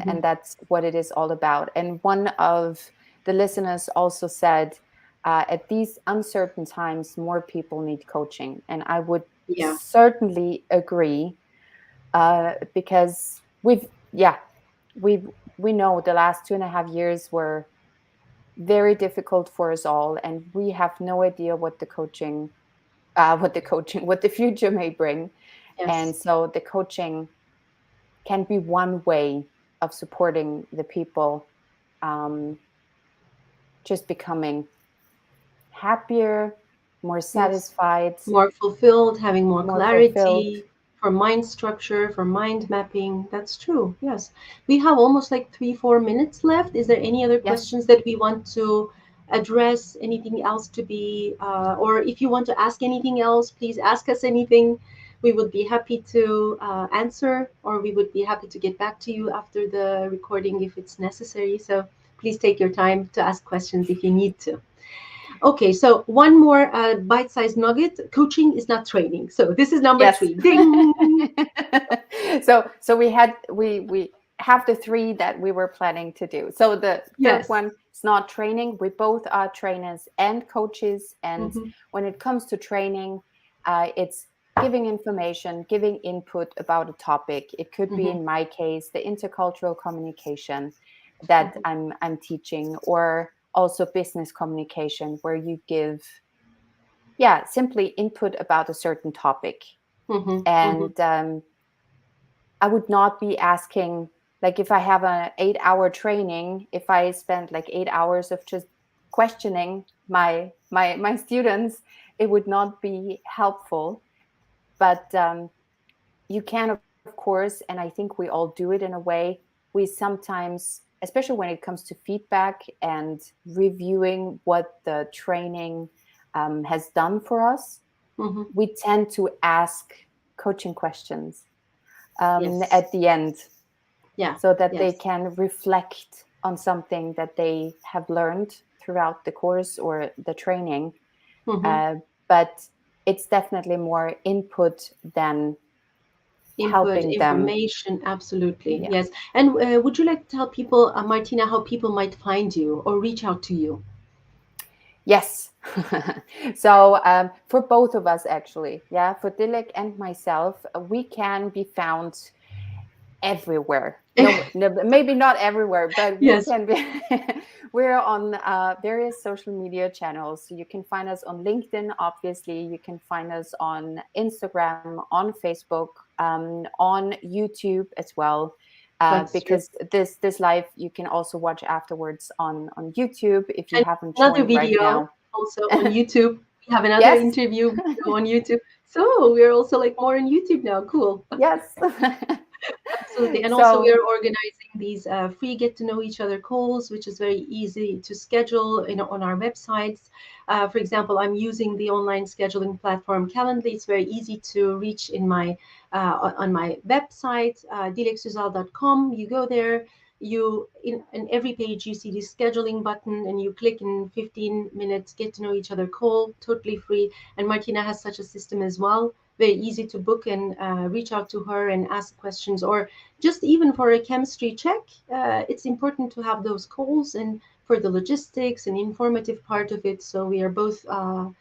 And that's what it is all about. And one of the listeners also said, at these uncertain times, more people need coaching, and I would Yeah. certainly agree, because we we know the last 2.5 years were very difficult for us all, and we have no idea what the future may bring. And Yes. so the coaching can be one way of supporting the people, um, just becoming happier, more Yes. satisfied, More fulfilled, having more more fulfilled. clarity for mind structure, for mind mapping. That's true. Yes. We have almost like 3, 4 minutes left. Is there any other Yes. questions that we want to address? Anything else to be, or if you want to ask anything else, please ask us anything. We would be happy to answer, or we would be happy to get back to you after the recording if it's necessary. So please take your time to ask questions if you need to. Okay, so one more bite-sized nugget. Coaching is not training. So this is number Yes. 3. Ding. So we have the three that we were planning to do. So the third Yes. one is not training. We both are trainers and coaches, and Hmm. when it comes to training, it's giving information, giving input about a topic. It could be, Hmm. in my case, the intercultural communication that I'm teaching, or also business communication, where you give, yeah, simply input about a certain topic. Hmm. Hmm. And I would not be asking, like, if I have an 8-hour training, if I spend like 8 hours of just questioning my students, it would not be helpful. But you can, of course, and I think we all do it in a way. We sometimes, especially when it comes to feedback and reviewing what the training has done for us, Hmm. we tend to ask coaching questions Yes. at the end, Yeah. so that they Yes. can reflect on something that they have learned throughout the course or the training. Hmm. Uh, but it's definitely more input than Input, helping them. information. Absolutely. Yeah. Yes. And would you like to tell people, Martina, how people might find you or reach out to you? Yes. So for both of us, actually, yeah, for Dilek and myself, we can be found everywhere. No, no, maybe not everywhere, but we Yes. can be. We're on various social media channels. So you can find us on LinkedIn, obviously. You can find us on Instagram, on Facebook, on YouTube as well. That's true. Because this live you can also watch afterwards on YouTube if you And haven't another joined right video now. also on YouTube. We have another Yes, interview video on YouTube. So we're also like more on YouTube now. Cool. yes. Absolutely. And also, we So are organizing these free get to know each other calls, which is very easy to schedule on our websites. For example, I'm using the online scheduling platform Calendly. It's very easy to reach on my website, dilexuzal.com. You go there. In every page you see the scheduling button, and you click in 15 minutes get to know each other call, totally free. And Martina has such a system as well, very easy to book and reach out to her and ask questions, or just even for a chemistry check. It's important to have those calls, and for the logistics and informative part of it. So we are both um,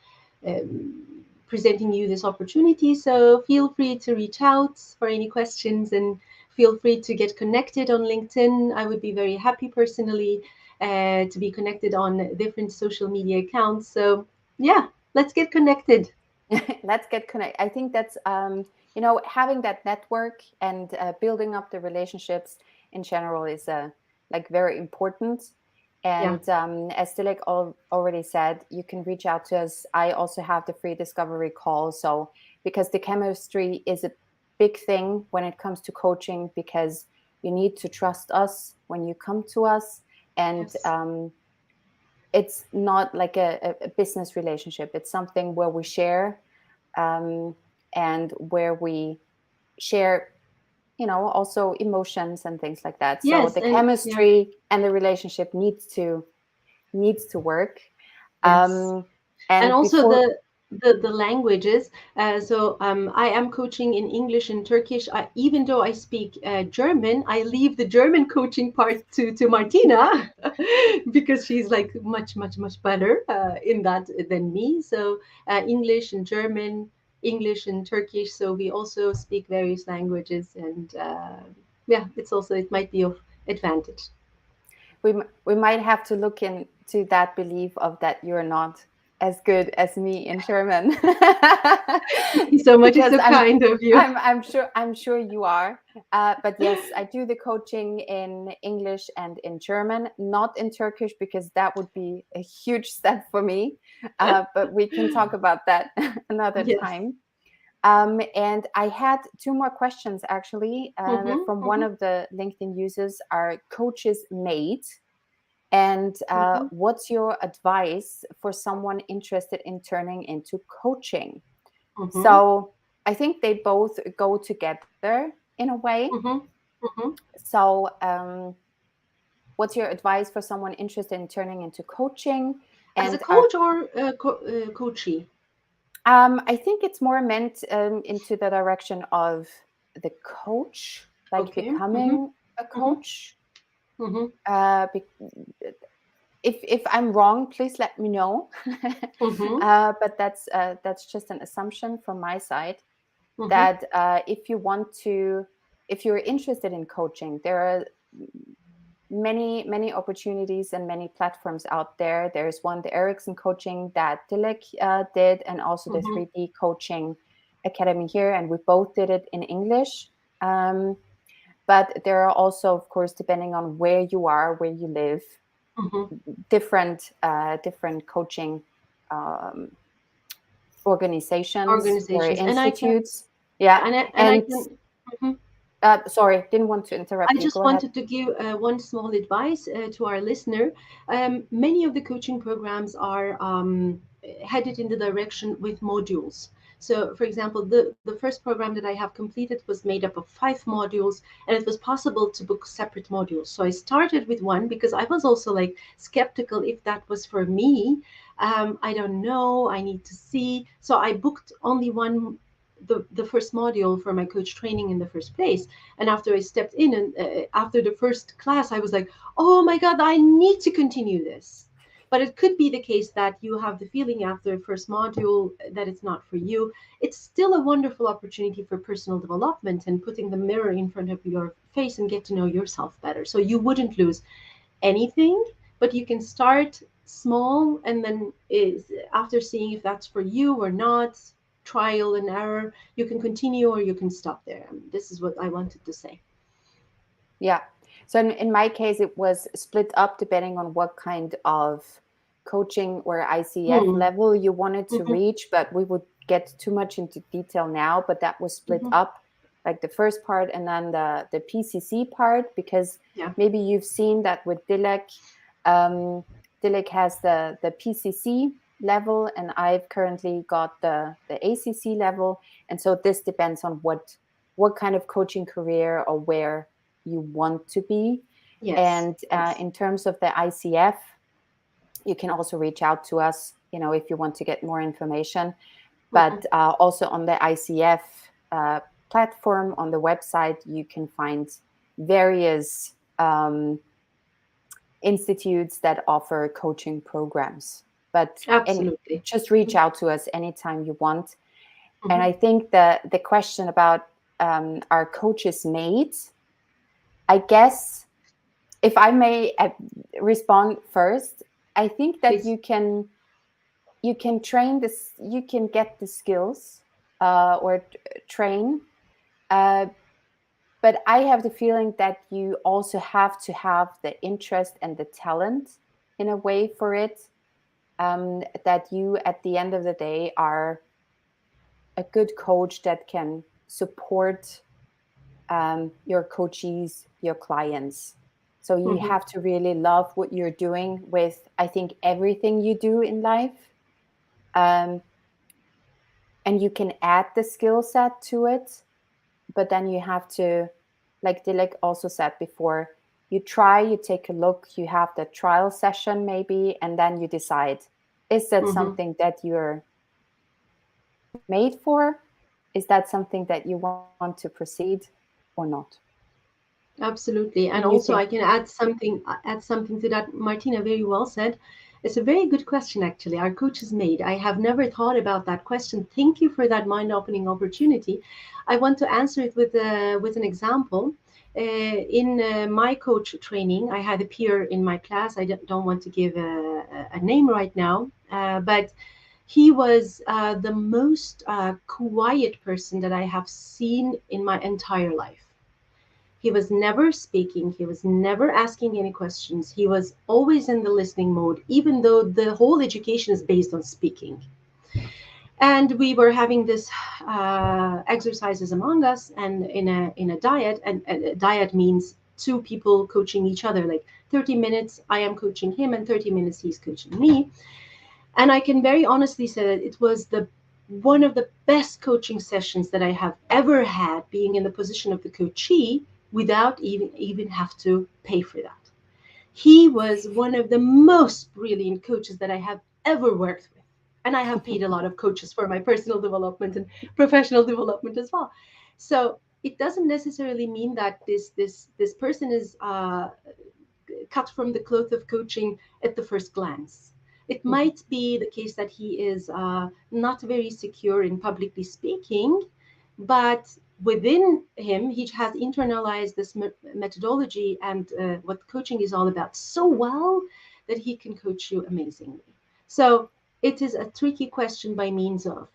presenting you this opportunity. So feel free to reach out for any questions, and feel free to get connected on LinkedIn. I would be very happy personally to be connected on different social media accounts. So yeah, let's get connected. Let's get connected. I think that's having that network and building up the relationships in general is like very important. Yeah. And as Dilek already said, you can reach out to us. I also have the free discovery call. So because the chemistry is a big thing when it comes to coaching, because you need to trust us when you come to us. And Yes. it's not like a business relationship. It's something where we share, um, and where we share, also emotions and things like that. So Yes. the And yeah. chemistry and the relationship needs to work. Yes. Um, And and also before the languages. I am coaching in English and Turkish. Even though I speak German, I leave the German coaching part to Martina because she's like much better in that than me. So English and German, English and Turkish. So we also speak various languages, and yeah, it might be of advantage. we might have to look into that belief of that you're not as good as me in German. Thank you so much. It's Because so kind of you. I'm sure you are. But yes, I do the coaching in English and in German, not in Turkish, because that would be a huge step for me. But we can talk about that another Yes. time. And I had two more questions actually, Mm-hmm, from one mm-hmm, of the LinkedIn users. Are coaches made? And mm-hmm, what's your advice for someone interested in turning into coaching? mm-hmm, So I think they both go together in a way. mm-hmm, mm-hmm. So, what's your advice for someone interested in turning into coaching? As a And coach or coachee? I think it's more meant into the direction of the coach, like Okay. Mm-hmm, becoming a mm-hmm, coach. mm-hmm, Uh, be- if I'm wrong, please let me know. mm-hmm, But that's just an assumption from my side, mm-hmm. that if you're interested in coaching, there are many opportunities and many platforms out there. There's one, the Ericsson coaching that Dilek did, and also the Mm-hmm. 3D coaching academy here, and we both did it in English. Um, but there are also, of course, depending on where you are, where you live, Mm-hmm. different coaching um, organizations or Organizations, and I can, institutes. Yeah. and I And can. Mhm. sorry, didn't want to I interrupt you. just Go ahead. wanted to give one small advice to our listener. Many of the coaching programs are headed in the direction with modules. So, for example, the first program that I have completed was made up of 5 modules, and it was possible to book separate modules. So I started with one because I was also like skeptical if that was for me. I don't know. I need to see. So I booked only one. The first module for my coach training in the first place, and after I stepped in, and after the first class, I was like, oh my God, I need to continue this. But it could be the case that you have the feeling after the first module that it's not for you. It's still a wonderful opportunity for personal development and putting the mirror in front of your face and get to know yourself better. So you wouldn't lose anything, but you can start small, and then after seeing if that's for you or not, trial and error, you can continue or you can stop there. This is what I wanted to say. Yeah. So in my case, it was split up depending on what kind of coaching or ICF Mm. level you wanted to Hmm. reach, but we would get too much into detail now. But that was split Hmm. up, like the first part and then the PCC part, because Yeah. maybe you've seen that with Dilek. Um, Dilek has the PCC level, and I've currently got the ACC level. And so this depends on what kind of coaching career or where you want to be. Yes. And Yes. in terms of the ICF, you can also reach out to us, if you want to get more information. Hmm. But also on the ICF platform on the website, you can find various institutes that offer coaching programs. But Absolutely. just reach out to us anytime you want. And I think the question about are coaches made, I guess, if I may respond first, I think that Please. you can train this, you can get the skills or train, uh, but I have the feeling that you also have to have the interest and the talent in a way for it. That you, at the end of the day, are a good coach that can support your coachees, your clients. So you Mm-hmm. have to really love what you're doing with, I think, everything you do in life. Um, and you can add the skill set to it, but then you have to, like Dilek also said before, you try, you take a look, you have the trial session maybe, and then you decide, is that Mm-hmm. something that you're made for? Is that something that you want to proceed or not? Absolutely. What And do you also think? I can add something to that. Martina very well said. It's a very good question actually. Our coach is made. I have never thought about that question. Thank you for that mind-opening opportunity. I want to answer it with an example. In my coach training, I had a peer in my class. I don't want to give a name right now, but he was the most quiet person that I have seen in my entire life. He was never speaking. He was never asking any questions. He was always in the listening mode, even though the whole education is based on speaking. And we were having this exercises among us, and in a diet, and a diet means two people coaching each other. Like 30 minutes, I am coaching him, and 30 minutes he's coaching me. And I can very honestly say that it was the one of the best coaching sessions that I have ever had, being in the position of the coachee without even have to pay for that. He was one of the most brilliant coaches that I have ever worked with. And I have paid a lot of coaches for my personal development and professional development as well. So it doesn't necessarily mean that this person is cut from the cloth of coaching at the first glance. It Mhm. might be the case that he is not very secure in publicly speaking, but within him, he has internalized this methodology and what coaching is all about so well that he can coach you amazingly. So it is a tricky question by means of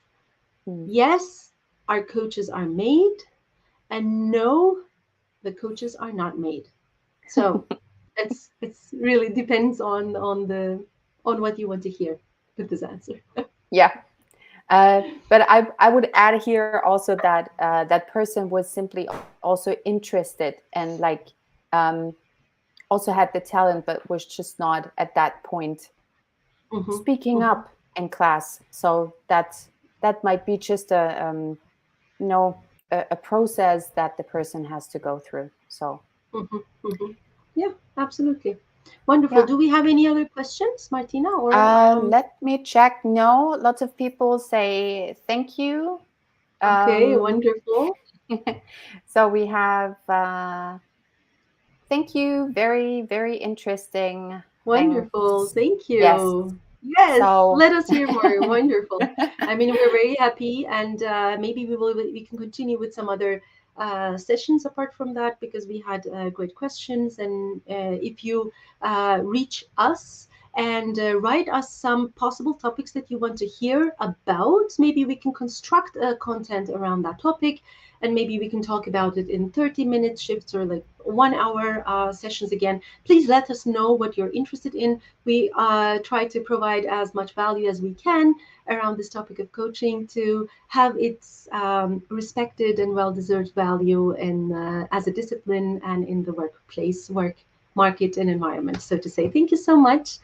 Mm. yes, our coaches are made, and no, the coaches are not made. So it's really depends on what you want to hear with this answer. Yeah. But I would add here also that that person was simply also interested and like um, also had the talent, but was just not at that point Hmm. speaking Hmm. up in class. So that might be just a you know a process that the person has to go through. So Hmm. Hmm. Yeah, absolutely. Wonderful. yeah. Do we have any other questions, Martina? Or Let me check. No, lots of people say thank you. okay, Um, wonderful. so we have thank you, very, very interesting. Wonderful. Thanks. Thank Yes. you. Yes, So let us hear more. Wonderful. I mean, we're very happy, and maybe we can continue with some other sessions apart from that because we had great questions. And if you reach us and write us some possible topics that you want to hear about, maybe we can construct content around that topic, and maybe we can talk about it in 30-minute shifts or like 1 hour sessions again. Please let us know what you're interested in. We try to provide as much value as we can around this topic of coaching to have its respected and well-deserved value in as a discipline and in the workplace, work market and environment, so to say. Thank you so much.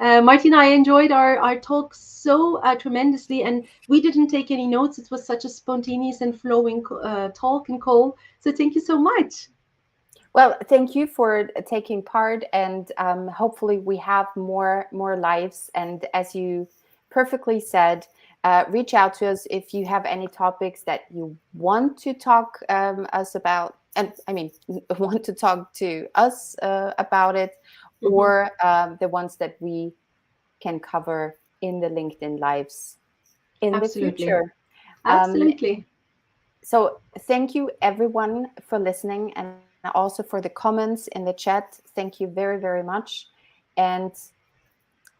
Martina, I enjoyed our talk so tremendously, and we didn't take any notes. It was such a spontaneous and flowing talk and call. So thank you so much. well, thank you for taking part, and hopefully we have more lives. And as you perfectly said, reach out to us if you have any topics that you want to talk us about, and I mean want to talk to us about it, Mhm. or the ones that we can cover in the LinkedIn lives in the Absolutely. future. Um, Absolutely. so thank you everyone for listening, and also for the comments in the chat. Thank you very, very much. And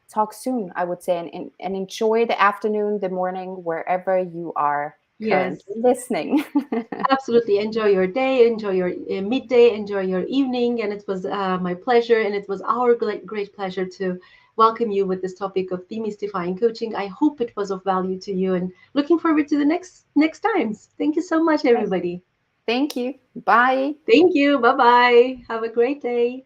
talk soon, I would say, and enjoy the afternoon, the morning, wherever you are Yes. currently listening. Absolutely. Enjoy your day, enjoy your midday, enjoy your evening. And it was my pleasure, and it was our great pleasure to welcome you with this topic of demystifying coaching. I hope it was of value to you, and looking forward to the next times. Thank you so much, Yes. everybody. Thank you. Bye. Thank you. Bye bye. Have a great day.